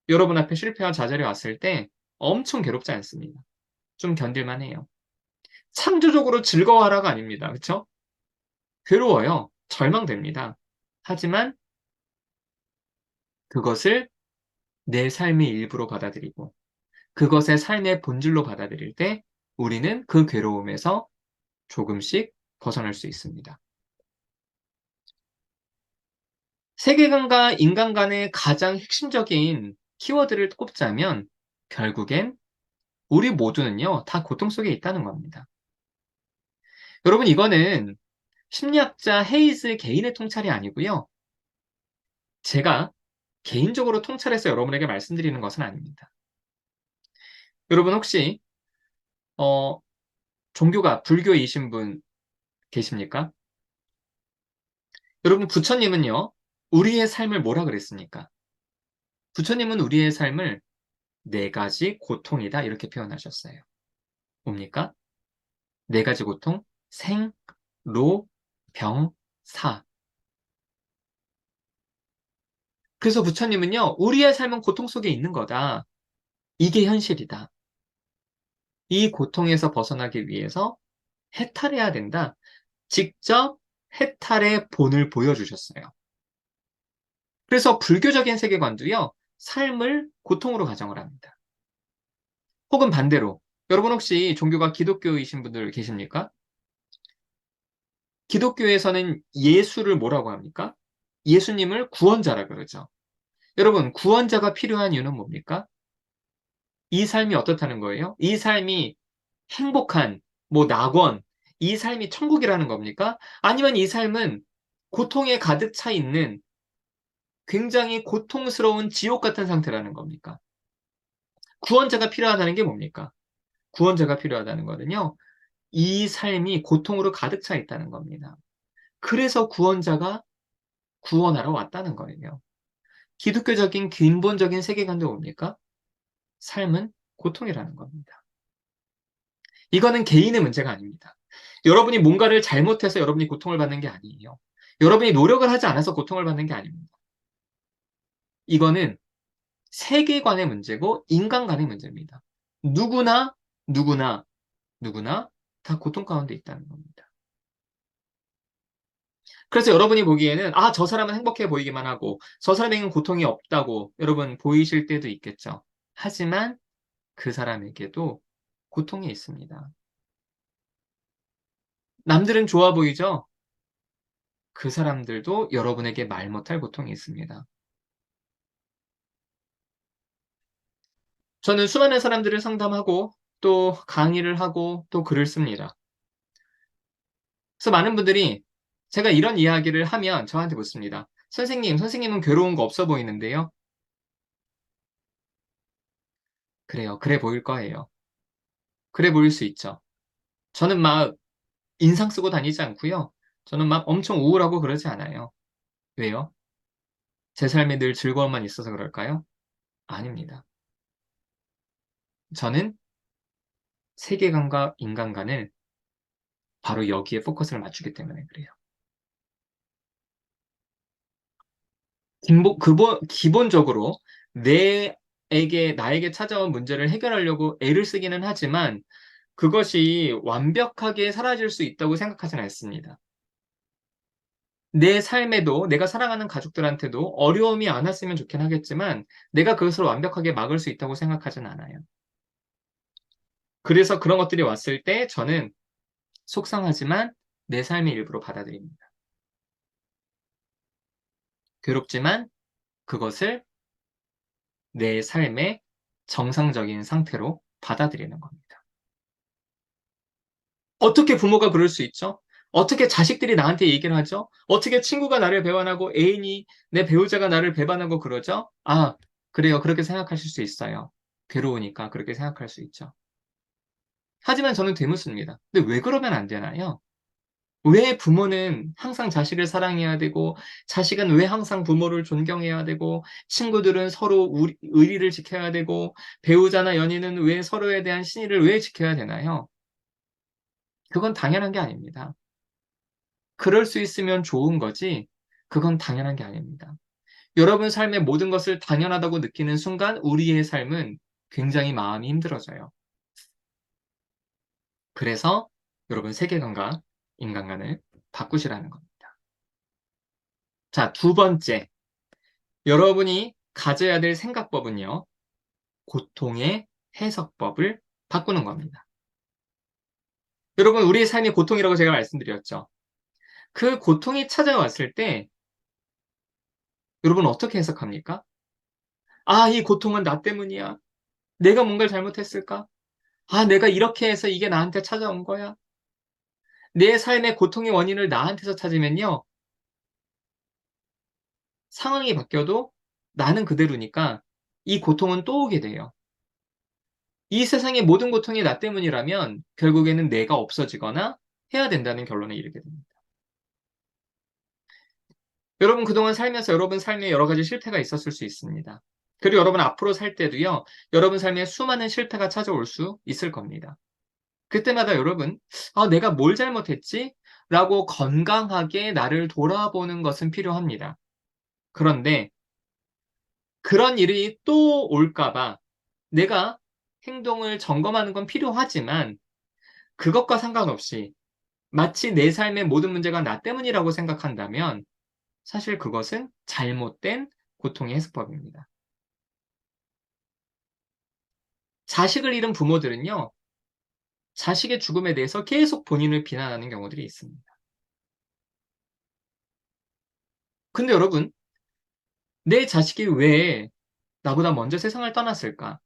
여러분 앞에 실패와 좌절이 왔을 때 엄청 괴롭지 않습니다. 좀 견딜만 해요. 창조적으로 즐거워하라가 아닙니다. 그쵸? 괴로워요. 절망됩니다. 하지만 그것을 내 삶의 일부로 받아들이고 그것의 삶의 본질로 받아들일 때 우리는 그 괴로움에서 조금씩 벗어날 수 있습니다. 세계관과 인간 간의 가장 핵심적인 키워드를 꼽자면 결국엔 우리 모두는요, 다 고통 속에 있다는 겁니다. 여러분, 이거는 심리학자 헤이즈 개인의 통찰이 아니고요. 제가 개인적으로 통찰해서 여러분에게 말씀드리는 것은 아닙니다. 여러분 혹시 어, 종교가 불교이신 분 계십니까? 여러분 부처님은요. 우리의 삶을 뭐라 그랬습니까? 부처님은 우리의 삶을 네 가지 고통이다 이렇게 표현하셨어요. 뭡니까? 네 가지 고통, 생, 로, 병, 사. 그래서 부처님은요. 우리의 삶은 고통 속에 있는 거다. 이게 현실이다. 이 고통에서 벗어나기 위해서 해탈해야 된다. 직접 해탈의 본을 보여주셨어요. 그래서 불교적인 세계관도요, 삶을 고통으로 가정을 합니다. 혹은 반대로, 여러분 혹시 종교가 기독교이신 분들 계십니까? 기독교에서는 예수를 뭐라고 합니까? 예수님을 구원자라 그러죠. 여러분, 구원자가 필요한 이유는 뭡니까? 이 삶이 어떻다는 거예요? 이 삶이 행복한, 낙원, 이 삶이 천국이라는 겁니까? 아니면 이 삶은 고통에 가득 차 있는 굉장히 고통스러운 지옥 같은 상태라는 겁니까? 구원자가 필요하다는 게 뭡니까? 구원자가 필요하다는 거는요, 이 삶이 고통으로 가득 차 있다는 겁니다. 그래서 구원자가 구원하러 왔다는 거예요. 기독교적인 근본적인 세계관도 뭡니까? 삶은 고통이라는 겁니다. 이거는 개인의 문제가 아닙니다. 여러분이 뭔가를 잘못해서 여러분이 고통을 받는 게 아니에요. 여러분이 노력을 하지 않아서 고통을 받는 게 아닙니다. 이거는 세계관의 문제고 인간관의 문제입니다. 누구나, 누구나, 누구나 다 고통 가운데 있다는 겁니다. 그래서 여러분이 보기에는, 아, 저 사람은 행복해 보이기만 하고, 저 사람에게는 고통이 없다고 여러분 보이실 때도 있겠죠. 하지만 그 사람에게도 고통이 있습니다. 남들은 좋아 보이죠? 그 사람들도 여러분에게 말 못할 고통이 있습니다. 저는 수많은 사람들을 상담하고 또 강의를 하고 또 글을 씁니다. 그래서 많은 분들이 제가 이런 이야기를 하면 저한테 묻습니다. 선생님은 괴로운 거 없어 보이는데요? 그래요. 그래 보일 거예요. 그래 보일 수 있죠. 저는 막 인상 쓰고 다니지 않고요. 저는 막 엄청 우울하고 그러지 않아요. 왜요? 제 삶에 늘 즐거움만 있어서 그럴까요? 아닙니다. 저는 세계관과 인간관을 바로 여기에 포커스를 맞추기 때문에 그래요. 기본적으로 나에게 찾아온 문제를 해결하려고 애를 쓰기는 하지만 그것이 완벽하게 사라질 수 있다고 생각하진 않습니다. 내 삶에도 내가 사랑하는 가족들한테도 어려움이 안 왔으면 좋긴 하겠지만 내가 그것을 완벽하게 막을 수 있다고 생각하진 않아요. 그래서 그런 것들이 왔을 때 저는 속상하지만 내 삶의 일부로 받아들입니다. 괴롭지만 그것을 내 삶의 정상적인 상태로 받아들이는 겁니다. 어떻게 부모가 그럴 수 있죠? 어떻게 자식들이 나한테 얘기를 하죠? 어떻게 친구가 나를 배반하고 애인이 내 배우자가 나를 배반하고 그러죠? 아, 그래요. 그렇게 생각하실 수 있어요. 괴로우니까 그렇게 생각할 수 있죠. 하지만 저는 되묻습니다. 근데 왜 그러면 안 되나요? 왜 부모는 항상 자식을 사랑해야 되고, 자식은 왜 항상 부모를 존경해야 되고, 친구들은 서로 의리를 지켜야 되고, 배우자나 연인은 왜 서로에 대한 신의를 왜 지켜야 되나요? 그건 당연한 게 아닙니다. 그럴 수 있으면 좋은 거지, 그건 당연한 게 아닙니다. 여러분 삶의 모든 것을 당연하다고 느끼는 순간 우리의 삶은 굉장히 마음이 힘들어져요. 그래서 여러분 세계관과 인간관을 바꾸시라는 겁니다. 자, 두 번째. 여러분이 가져야 될 생각법은요, 고통의 해석법을 바꾸는 겁니다. 여러분, 우리의 삶이 고통이라고 제가 말씀드렸죠. 그 고통이 찾아왔을 때, 여러분 어떻게 해석합니까? 아, 이 고통은 나 때문이야. 내가 뭔가를 잘못했을까? 아, 내가 이렇게 해서 이게 나한테 찾아온 거야. 내 삶의 고통의 원인을 나한테서 찾으면요, 상황이 바뀌어도 나는 그대로니까 이 고통은 또 오게 돼요. 이 세상의 모든 고통이 나 때문이라면 결국에는 내가 없어지거나 해야 된다는 결론에 이르게 됩니다. 여러분 그동안 살면서 여러분 삶에 여러 가지 실패가 있었을 수 있습니다. 그리고 여러분 앞으로 살 때도요, 여러분 삶에 수많은 실패가 찾아올 수 있을 겁니다. 그때마다 여러분, 아, 내가 뭘 잘못했지? 라고 건강하게 나를 돌아보는 것은 필요합니다. 그런데 그런 일이 또 올까봐 내가 행동을 점검하는 건 필요하지만 그것과 상관없이 마치 내 삶의 모든 문제가 나 때문이라고 생각한다면 사실 그것은 잘못된 고통의 해석법입니다. 자식을 잃은 부모들은요, 자식의 죽음에 대해서 계속 본인을 비난하는 경우들이 있습니다. 근데 여러분, 내 자식이 왜 나보다 먼저 세상을 떠났을까?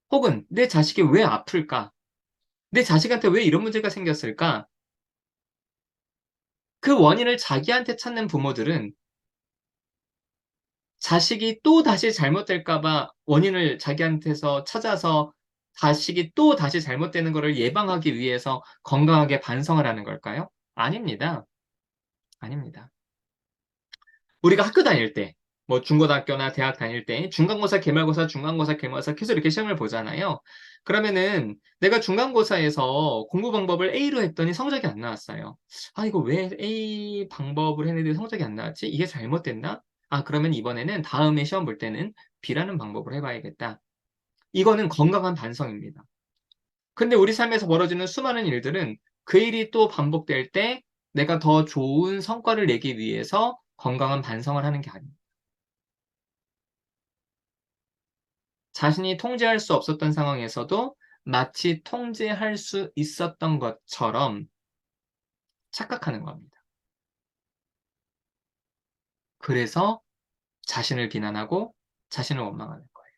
혹은 내 자식이 왜 아플까? 내 자식한테 왜 이런 문제가 생겼을까? 그 원인을 자기한테 찾는 부모들은 자식이 또 다시 잘못될까 봐 원인을 자기한테서 찾아서 자식이 또 다시 잘못되는 것을 예방하기 위해서 건강하게 반성을 하는 걸까요? 아닙니다. 아닙니다. 우리가 학교 다닐 때, 뭐 중고등학교나 대학 다닐 때 중간고사, 기말고사, 중간고사, 기말고사 계속 이렇게 시험을 보잖아요. 그러면은 내가 중간고사에서 공부 방법을 A로 했더니 성적이 안 나왔어요. 아, 이거 왜 A 방법을 했는데 성적이 안 나왔지? 이게 잘못됐나? 아, 그러면 이번에는 다음에 시험 볼 때는 B라는 방법을 해봐야겠다. 이거는 건강한 반성입니다. 근데 우리 삶에서 벌어지는 수많은 일들은 그 일이 또 반복될 때 내가 더 좋은 성과를 내기 위해서 건강한 반성을 하는 게 아닙니다. 자신이 통제할 수 없었던 상황에서도 마치 통제할 수 있었던 것처럼 착각하는 겁니다. 그래서 자신을 비난하고 자신을 원망하는 거예요.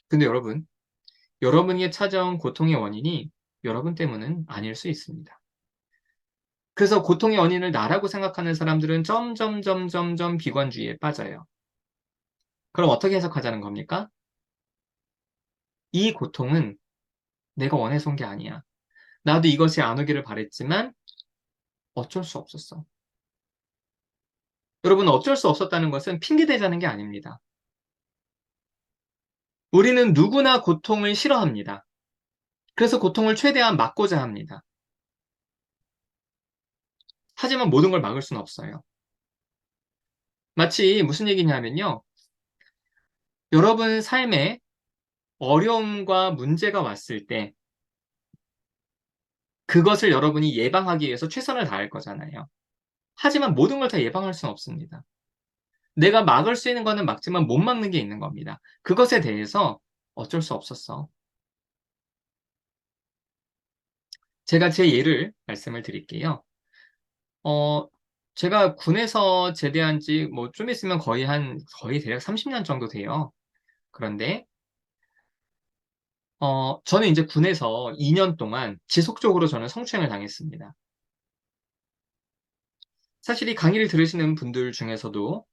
근데 여러분, 여러분이 찾아온 고통의 원인이 여러분 때문은 아닐 수 있습니다. 그래서 고통의 원인을 나라고 생각하는 사람들은 점점 비관주의에 빠져요. 그럼 어떻게 해석하자는 겁니까? 이 고통은 내가 원해서 온 게 아니야. 나도 이것이 안 오기를 바랬지만 어쩔 수 없었어. 여러분, 어쩔 수 없었다는 것은 핑계대자는 게 아닙니다. 우리는 누구나 고통을 싫어합니다. 그래서 고통을 최대한 막고자 합니다. 하지만 모든 걸 막을 수는 없어요. 마치 무슨 얘기냐면요. 여러분 삶에 어려움과 문제가 왔을 때 그것을 여러분이 예방하기 위해서 최선을 다할 거잖아요. 하지만 모든 걸 다 예방할 수는 없습니다. 내가 막을 수 있는 거는 막지만 못 막는 게 있는 겁니다. 그것에 대해서 어쩔 수 없었어. 제가 제 예를 말씀을 드릴게요. 어, 제가 군에서 제대한 지 뭐 좀 있으면 거의 대략 30년 정도 돼요. 그런데, 저는 이제 군에서 2년 동안 지속적으로 저는 성추행을 당했습니다. 사실 이 강의를 들으시는 분들 중에서도,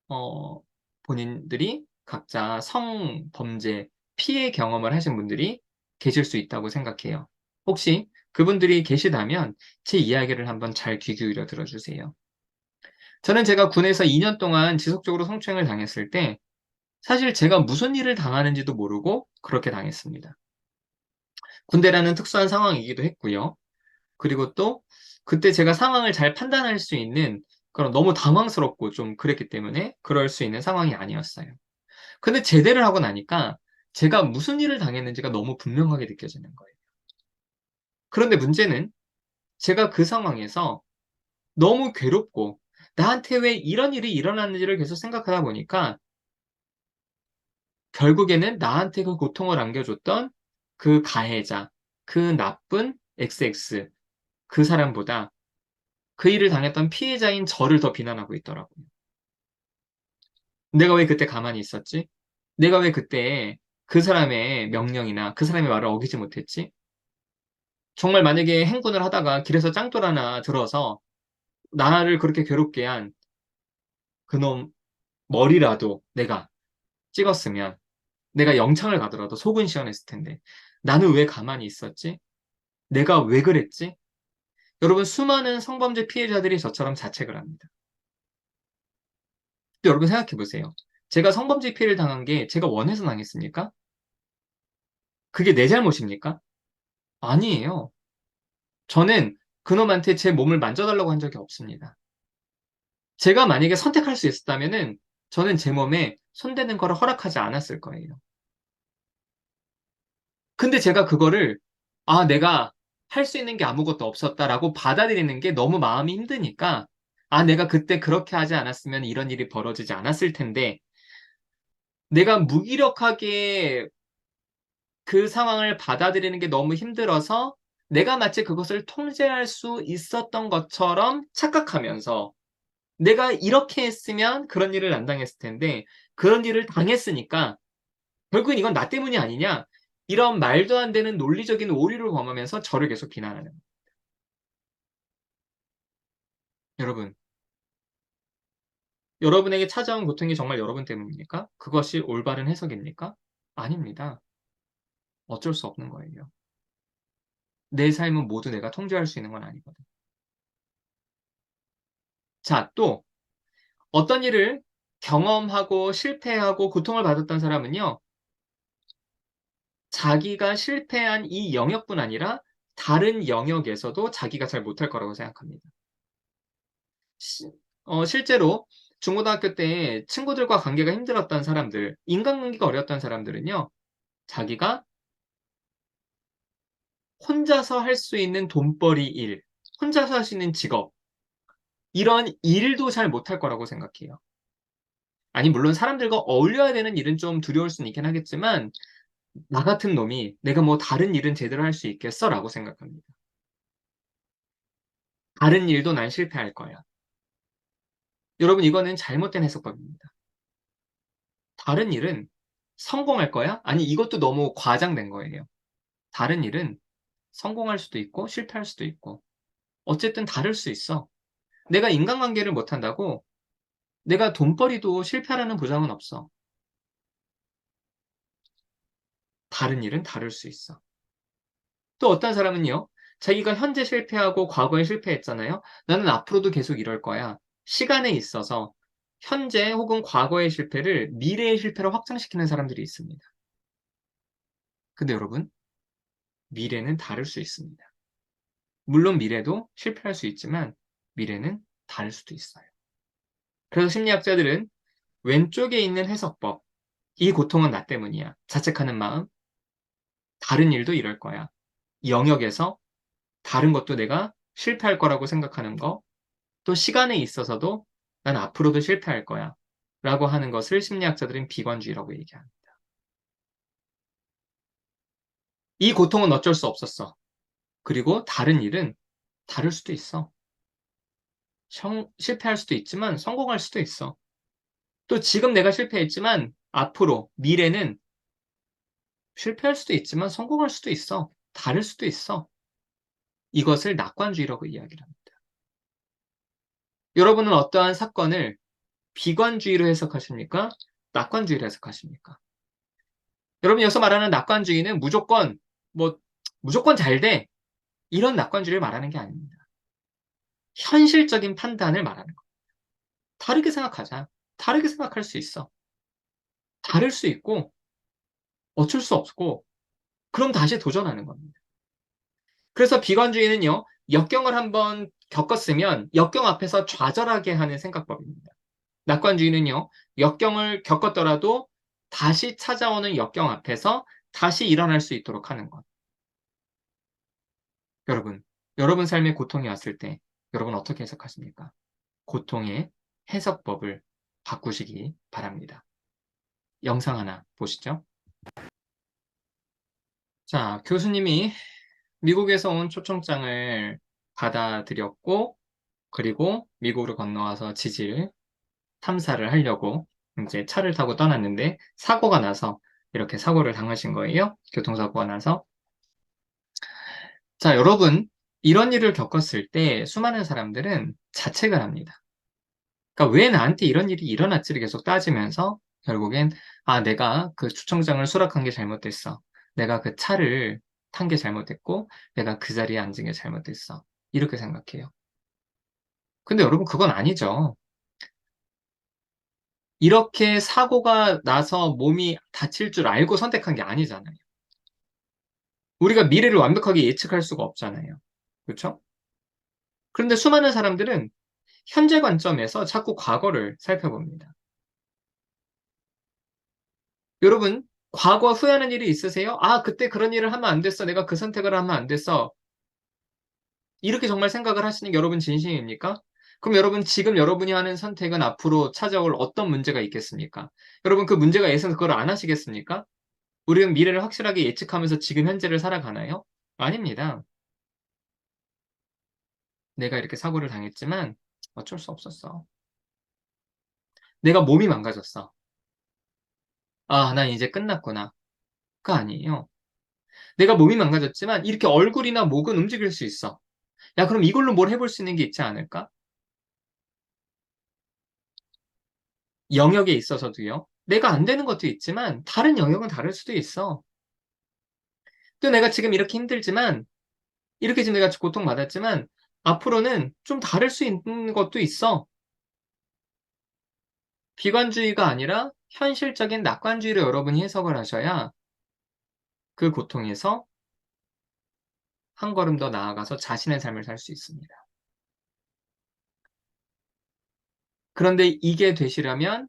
어, 본인들이 각자 성범죄 피해 경험을 하신 분들이 계실 수 있다고 생각해요. 혹시 그분들이 계시다면 제 이야기를 한번 잘 귀 기울여 들어주세요. 저는 제가 군에서 2년 동안 지속적으로 성추행을 당했을 때 사실 제가 무슨 일을 당하는지도 모르고 그렇게 당했습니다. 군대라는 특수한 상황이기도 했고요. 그리고 또 그때 제가 상황을 잘 판단할 수 있는 그런 너무 당황스럽고 좀 그랬기 때문에 그럴 수 있는 상황이 아니었어요. 근데 제대를 하고 나니까 제가 무슨 일을 당했는지가 너무 분명하게 느껴지는 거예요. 그런데 문제는 제가 그 상황에서 너무 괴롭고 나한테 왜 이런 일이 일어났는지를 계속 생각하다 보니까 결국에는 나한테 그 고통을 안겨줬던 그 가해자, 그 나쁜 XX, 그 사람보다 그 일을 당했던 피해자인 저를 더 비난하고 있더라고요. 내가 왜 그때 가만히 있었지? 내가 왜 그때 그 사람의 명령이나 그 사람의 말을 어기지 못했지? 정말 만약에 행군을 하다가 길에서 짱돌 하나 들어서 나를 그렇게 괴롭게 한 그놈 머리라도 내가 찍었으면 내가 영창을 가더라도 속은 시원했을 텐데 나는 왜 가만히 있었지? 내가 왜 그랬지? 여러분, 수많은 성범죄 피해자들이 저처럼 자책을 합니다. 근데 여러분 생각해 보세요. 제가 성범죄 피해를 당한 게 제가 원해서 당했습니까? 그게 내 잘못입니까? 아니에요. 저는 그놈한테 제 몸을 만져달라고 한 적이 없습니다. 제가 만약에 선택할 수 있었다면은 저는 제 몸에 손대는 거를 허락하지 않았을 거예요. 근데 제가 그거를 내가 할 수 있는 게 아무것도 없었다라고 받아들이는 게 너무 마음이 힘드니까 내가 그때 그렇게 하지 않았으면 이런 일이 벌어지지 않았을 텐데 내가 무기력하게 그 상황을 받아들이는 게 너무 힘들어서 내가 마치 그것을 통제할 수 있었던 것처럼 착각하면서 내가 이렇게 했으면 그런 일을 안 당했을 텐데 그런 일을 당했으니까 결국은 이건 나 때문이 아니냐? 이런 말도 안 되는 논리적인 오류를 범하면서 저를 계속 비난하는. 여러분, 여러분에게 찾아온 고통이 정말 여러분 때문입니까? 그것이 올바른 해석입니까? 아닙니다. 어쩔 수 없는 거예요. 내 삶은 모두 내가 통제할 수 있는 건 아니거든. 자, 또 어떤 일을 경험하고 실패하고 고통을 받았던 사람은요, 자기가 실패한 이 영역뿐 아니라 다른 영역에서도 자기가 잘 못할 거라고 생각합니다. 시 실제로 중고등학교 때 친구들과 관계가 힘들었던 사람들, 인간관계가 어려웠던 사람들은요, 자기가 혼자서 할 수 있는 돈벌이 일, 혼자서 할 수 있는 직업, 이런 일도 잘 못할 거라고 생각해요. 아니, 물론 사람들과 어울려야 되는 일은 좀 두려울 수는 있긴 하겠지만, 나 같은 놈이 내가 뭐 다른 일은 제대로 할 수 있겠어라고 생각합니다. 다른 일도 난 실패할 거야. 여러분, 이거는 잘못된 해석법입니다. 다른 일은 성공할 거야? 아니, 이것도 너무 과장된 거예요. 다른 일은 성공할 수도 있고 실패할 수도 있고 어쨌든 다를 수 있어. 내가 인간관계를 못한다고 내가 돈벌이도 실패하라는 보장은 없어. 다른 일은 다를 수 있어. 또 어떤 사람은요, 자기가 현재 실패하고 과거에 실패했잖아요. 나는 앞으로도 계속 이럴 거야. 시간에 있어서 현재 혹은 과거의 실패를 미래의 실패로 확장시키는 사람들이 있습니다. 근데 여러분, 미래는 다를 수 있습니다. 물론 미래도 실패할 수 있지만 미래는 다를 수도 있어요. 그래서 심리학자들은 왼쪽에 있는 해석법, 이 고통은 나 때문이야. 자책하는 마음, 다른 일도 이럴 거야. 영역에서 다른 것도 내가 실패할 거라고 생각하는 거, 또 시간에 있어서도 난 앞으로도 실패할 거야. 라고 하는 것을 심리학자들은 비관주의라고 얘기합니다. 이 고통은 어쩔 수 없었어. 그리고 다른 일은 다를 수도 있어. 실패할 수도 있지만 성공할 수도 있어. 또 지금 내가 실패했지만 앞으로 미래는 실패할 수도 있지만 성공할 수도 있어. 다를 수도 있어. 이것을 낙관주의라고 이야기를 합니다. 여러분은 어떠한 사건을 비관주의로 해석하십니까? 낙관주의로 해석하십니까? 여러분 여기서 말하는 낙관주의는 뭐 무조건 잘 돼. 이런 낙관주의를 말하는 게 아닙니다. 현실적인 판단을 말하는 거. 다르게 생각하자. 다르게 생각할 수 있어. 다를 수 있고 어쩔 수 없고 그럼 다시 도전하는 겁니다. 그래서 비관주의는요, 역경을 한번 겪었으면 역경 앞에서 좌절하게 하는 생각법입니다. 낙관주의는요, 역경을 겪었더라도 다시 찾아오는 역경 앞에서 다시 일어날 수 있도록 하는 것. 여러분 삶에 고통이 왔을 때 여러분 어떻게 해석하십니까? 고통의 해석법을 바꾸시기 바랍니다. 영상 하나 보시죠. 자, 교수님이 미국에서 온 초청장을 받아들였고, 그리고 미국으로 건너와서 지질 탐사를 하려고 이제 차를 타고 떠났는데 사고가 나서 이렇게 사고를 당하신 거예요. 교통사고가 나서. 자, 여러분, 이런 일을 겪었을 때 수많은 사람들은 자책을 합니다. 그러니까 왜 나한테 이런 일이 일어났지를 계속 따지면서 결국엔 내가 그 초청장을 수락한 게 잘못됐어. 내가 그 차를 탄 게 잘못됐고 내가 그 자리에 앉은 게 잘못됐어. 이렇게 생각해요. 근데 여러분 그건 아니죠. 이렇게 사고가 나서 몸이 다칠 줄 알고 선택한 게 아니잖아요. 우리가 미래를 완벽하게 예측할 수가 없잖아요. 그렇죠? 그런데 수많은 사람들은 현재 관점에서 자꾸 과거를 살펴봅니다. 여러분, 과거 후회하는 일이 있으세요? 그때 그런 일을 하면 안 됐어. 내가 그 선택을 하면 안 됐어. 이렇게 정말 생각을 하시는 게 여러분 진심입니까? 그럼 여러분, 지금 여러분이 하는 선택은 앞으로 찾아올 어떤 문제가 있겠습니까? 여러분, 그 문제가 있어서 그걸 안 하시겠습니까? 우리는 미래를 확실하게 예측하면서 지금 현재를 살아가나요? 아닙니다. 내가 이렇게 사고를 당했지만 어쩔 수 없었어. 내가 몸이 망가졌어. 난 이제 끝났구나. 가 아니에요. 내가 몸이 망가졌지만 이렇게 얼굴이나 목은 움직일 수 있어. 야, 그럼 이걸로 뭘 해볼 수 있는 게 있지 않을까? 영역에 있어서도요. 내가 안 되는 것도 있지만 다른 영역은 다를 수도 있어. 또 내가 지금 이렇게 힘들지만 이렇게 지금 내가 고통받았지만 앞으로는 좀 다를 수 있는 것도 있어. 비관주의가 아니라 현실적인 낙관주의로 여러분이 해석을 하셔야 그 고통에서 한 걸음 더 나아가서 자신의 삶을 살 수 있습니다. 그런데 이게 되시려면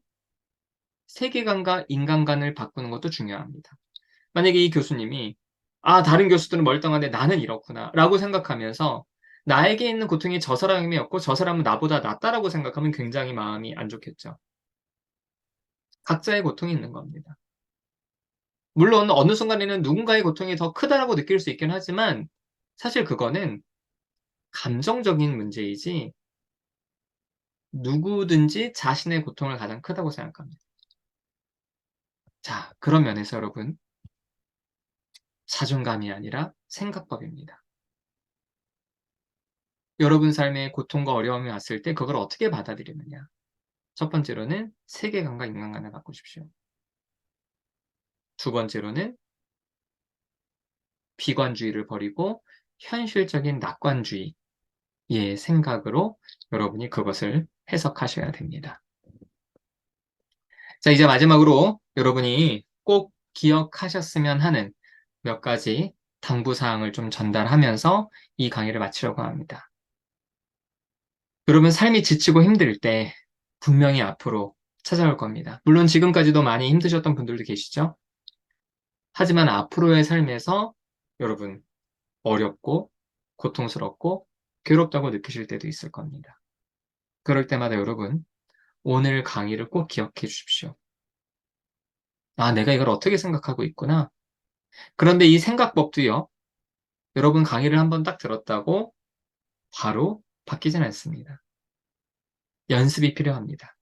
세계관과 인간관을 바꾸는 것도 중요합니다. 만약에 이 교수님이 다른 교수들은 멀쩡한데 나는 이렇구나 라고 생각하면서 나에게 있는 고통이 저 사람이었고 저 사람은 나보다 낫다라고 생각하면 굉장히 마음이 안 좋겠죠. 각자의 고통이 있는 겁니다. 물론 어느 순간에는 누군가의 고통이 더 크다라고 느낄 수 있긴 하지만 사실 그거는 감정적인 문제이지 누구든지 자신의 고통을 가장 크다고 생각합니다. 자, 그런 면에서 여러분, 자존감이 아니라 생각법입니다. 여러분 삶에 고통과 어려움이 왔을 때 그걸 어떻게 받아들이느냐. 첫 번째로는 세계관과 인간관을 바꾸십시오. 두 번째로는 비관주의를 버리고 현실적인 낙관주의의 생각으로 여러분이 그것을 해석하셔야 됩니다. 자, 이제 마지막으로 여러분이 꼭 기억하셨으면 하는 몇 가지 당부사항을 좀 전달하면서 이 강의를 마치려고 합니다. 여러분 삶이 지치고 힘들 때 분명히 앞으로 찾아올 겁니다. 물론 지금까지도 많이 힘드셨던 분들도 계시죠? 하지만 앞으로의 삶에서 여러분 어렵고 고통스럽고 괴롭다고 느끼실 때도 있을 겁니다. 그럴 때마다 여러분 오늘 강의를 꼭 기억해 주십시오. 내가 이걸 어떻게 생각하고 있구나. 그런데 이 생각법도요. 여러분 강의를 한번 딱 들었다고 바로 바뀌진 않습니다. 연습이 필요합니다.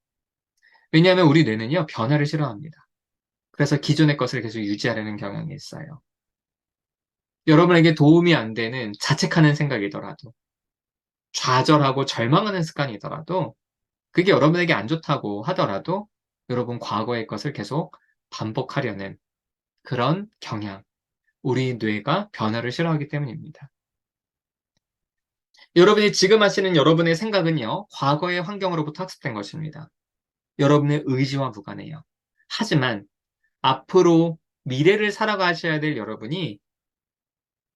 왜냐하면 우리 뇌는요, 변화를 싫어합니다. 그래서 기존의 것을 계속 유지하려는 경향이 있어요. 여러분에게 도움이 안 되는 자책하는 생각이더라도, 좌절하고 절망하는 습관이더라도, 그게 여러분에게 안 좋다고 하더라도, 여러분 과거의 것을 계속 반복하려는 그런 경향, 우리 뇌가 변화를 싫어하기 때문입니다. 여러분이 지금 하시는 여러분의 생각은요, 과거의 환경으로부터 학습된 것입니다. 여러분의 의지와 무관해요. 하지만 앞으로 미래를 살아가셔야 될 여러분이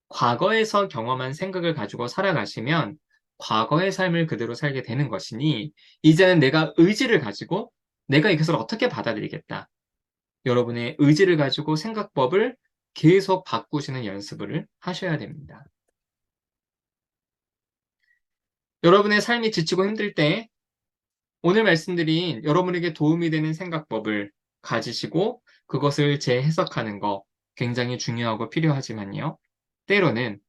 과거에서 경험한 생각을 가지고 살아가시면 과거의 삶을 그대로 살게 되는 것이니 이제는 내가 의지를 가지고 내가 이것을 어떻게 받아들이겠다. 여러분의 의지를 가지고 생각법을 계속 바꾸시는 연습을 하셔야 됩니다. 여러분의 삶이 지치고 힘들 때 오늘 말씀드린 여러분에게 도움이 되는 생각법을 가지시고 그것을 재해석하는 거 굉장히 중요하고 필요하지만요. 때로는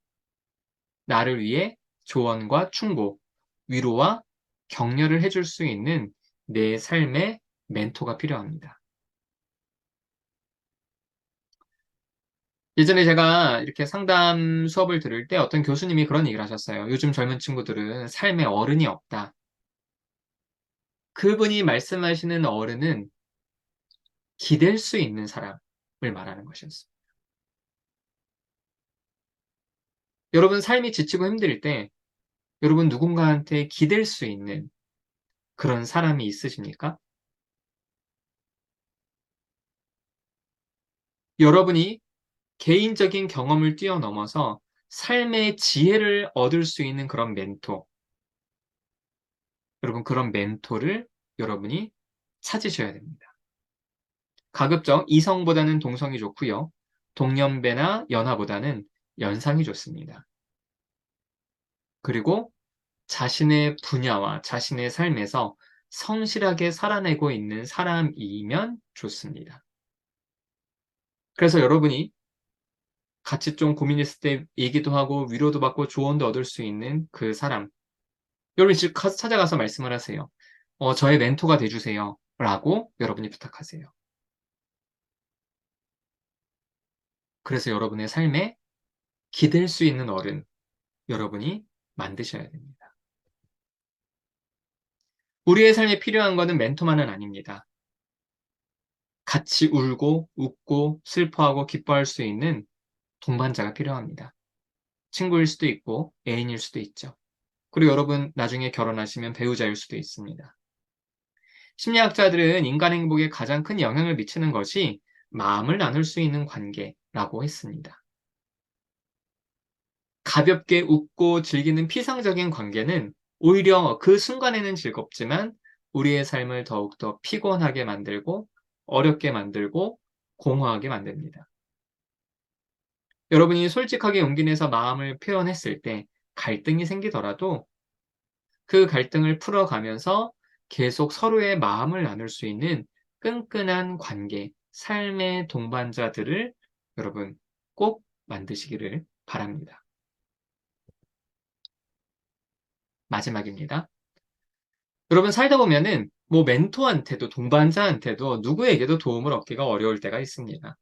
나를 위해 조언과 충고, 위로와 격려를 해줄 수 있는 내 삶의 멘토가 필요합니다. 예전에 제가 이렇게 상담 수업을 들을 때 어떤 교수님이 그런 얘기를 하셨어요. 요즘 젊은 친구들은 삶에 어른이 없다. 그분이 말씀하시는 어른은 기댈 수 있는 사람을 말하는 것이었습니다. 여러분 삶이 지치고 힘들 때 여러분 누군가한테 기댈 수 있는 그런 사람이 있으십니까? 여러분이 개인적인 경험을 뛰어넘어서 삶의 지혜를 얻을 수 있는 그런 멘토, 여러분 그런 멘토를 여러분이 찾으셔야 됩니다. 가급적 이성보다는 동성이 좋고요. 동년배나 연하보다는 연상이 좋습니다. 그리고 자신의 분야와 자신의 삶에서 성실하게 살아내고 있는 사람이면 좋습니다. 그래서 여러분이 같이 좀 고민했을 때 얘기도 하고 위로도 받고 조언도 얻을 수 있는 그 사람. 여러분이 집 가서 찾아가서 말씀을 하세요. 저의 멘토가 돼주세요. 라고 여러분이 부탁하세요. 그래서 여러분의 삶에 기댈 수 있는 어른, 여러분이 만드셔야 됩니다. 우리의 삶에 필요한 것은 멘토만은 아닙니다. 같이 울고 웃고 슬퍼하고 기뻐할 수 있는 동반자가 필요합니다. 친구일 수도 있고 애인일 수도 있죠. 그리고 여러분 나중에 결혼하시면 배우자일 수도 있습니다. 심리학자들은 인간 행복에 가장 큰 영향을 미치는 것이 마음을 나눌 수 있는 관계라고 했습니다. 가볍게 웃고 즐기는 피상적인 관계는 오히려 그 순간에는 즐겁지만 우리의 삶을 더욱더 피곤하게 만들고 어렵게 만들고 공허하게 만듭니다. 여러분이 솔직하게 용기 내서 마음을 표현했을 때 갈등이 생기더라도 그 갈등을 풀어가면서 계속 서로의 마음을 나눌 수 있는 끈끈한 관계, 삶의 동반자들을 여러분 꼭 만드시기를 바랍니다. 마지막입니다. 여러분 살다 보면은 뭐 멘토한테도 동반자한테도 누구에게도 도움을 얻기가 어려울 때가 있습니다.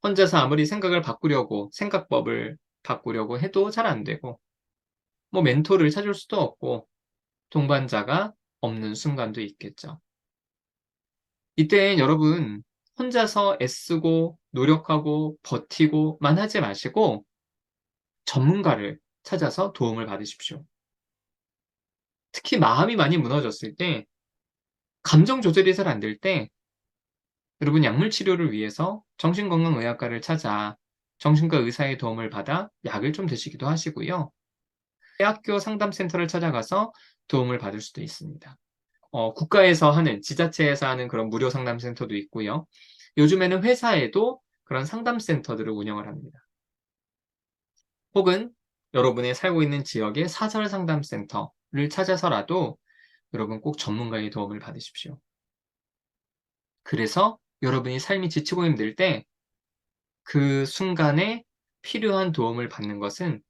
혼자서 아무리 생각을 바꾸려고 생각법을 바꾸려고 해도 잘 안 되고 뭐 멘토를 찾을 수도 없고 동반자가 없는 순간도 있겠죠. 이때 여러분 혼자서 애쓰고 노력하고 버티고만 하지 마시고 전문가를 찾아서 도움을 받으십시오. 특히 마음이 많이 무너졌을 때 감정 조절이 잘 안 될 때 여러분 약물 치료를 위해서 정신건강의학과를 찾아 정신과 의사의 도움을 받아 약을 좀 드시기도 하시고요. 대학교 상담센터를 찾아가서 도움을 받을 수도 있습니다. 국가에서 하는 지자체에서 하는 그런 무료 상담센터도 있고요. 요즘에는 회사에도 그런 상담센터들을 운영을 합니다. 혹은 여러분이 살고 있는 지역의 사설 상담센터를 찾아서라도 여러분 꼭 전문가의 도움을 받으십시오. 그래서 여러분이 삶이 지치고 힘들 때 그 순간에 필요한 도움을 받는 것은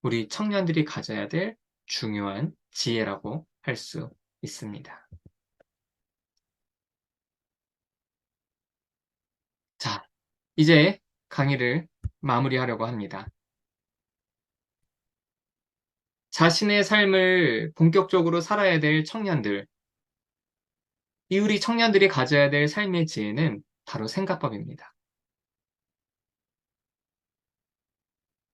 우리 청년들이 가져야 될 중요한 지혜라고 할 수 있습니다. 자, 이제 강의를 마무리하려고 합니다. 자신의 삶을 본격적으로 살아야 될 청년들, 이 우리 청년들이 가져야 될 삶의 지혜는 바로 생각법입니다.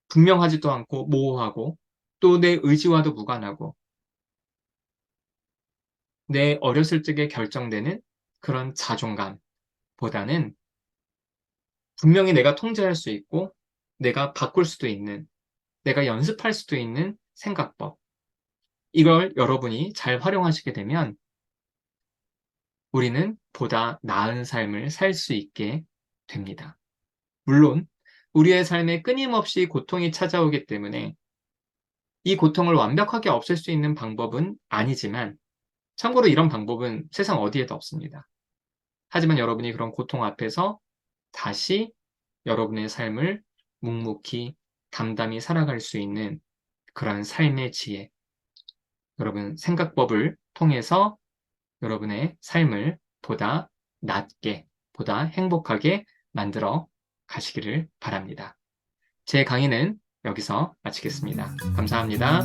분명하지도 않고 모호하고 또 내 의지와도 무관하고 내 어렸을 적에 결정되는 그런 자존감보다는 분명히 내가 통제할 수 있고 내가 바꿀 수도 있는, 내가 연습할 수도 있는 생각법. 이걸 여러분이 잘 활용하시게 되면 우리는 보다 나은 삶을 살 수 있게 됩니다. 물론 우리의 삶에 끊임없이 고통이 찾아오기 때문에 이 고통을 완벽하게 없앨 수 있는 방법은 아니지만 참고로 이런 방법은 세상 어디에도 없습니다. 하지만 여러분이 그런 고통 앞에서 다시 여러분의 삶을 묵묵히 담담히 살아갈 수 있는 그러한 삶의 지혜, 여러분 생각법을 통해서 여러분의 삶을 보다 낫게, 보다 행복하게 만들어 가시기를 바랍니다. 제 강의는 여기서 마치겠습니다. 감사합니다.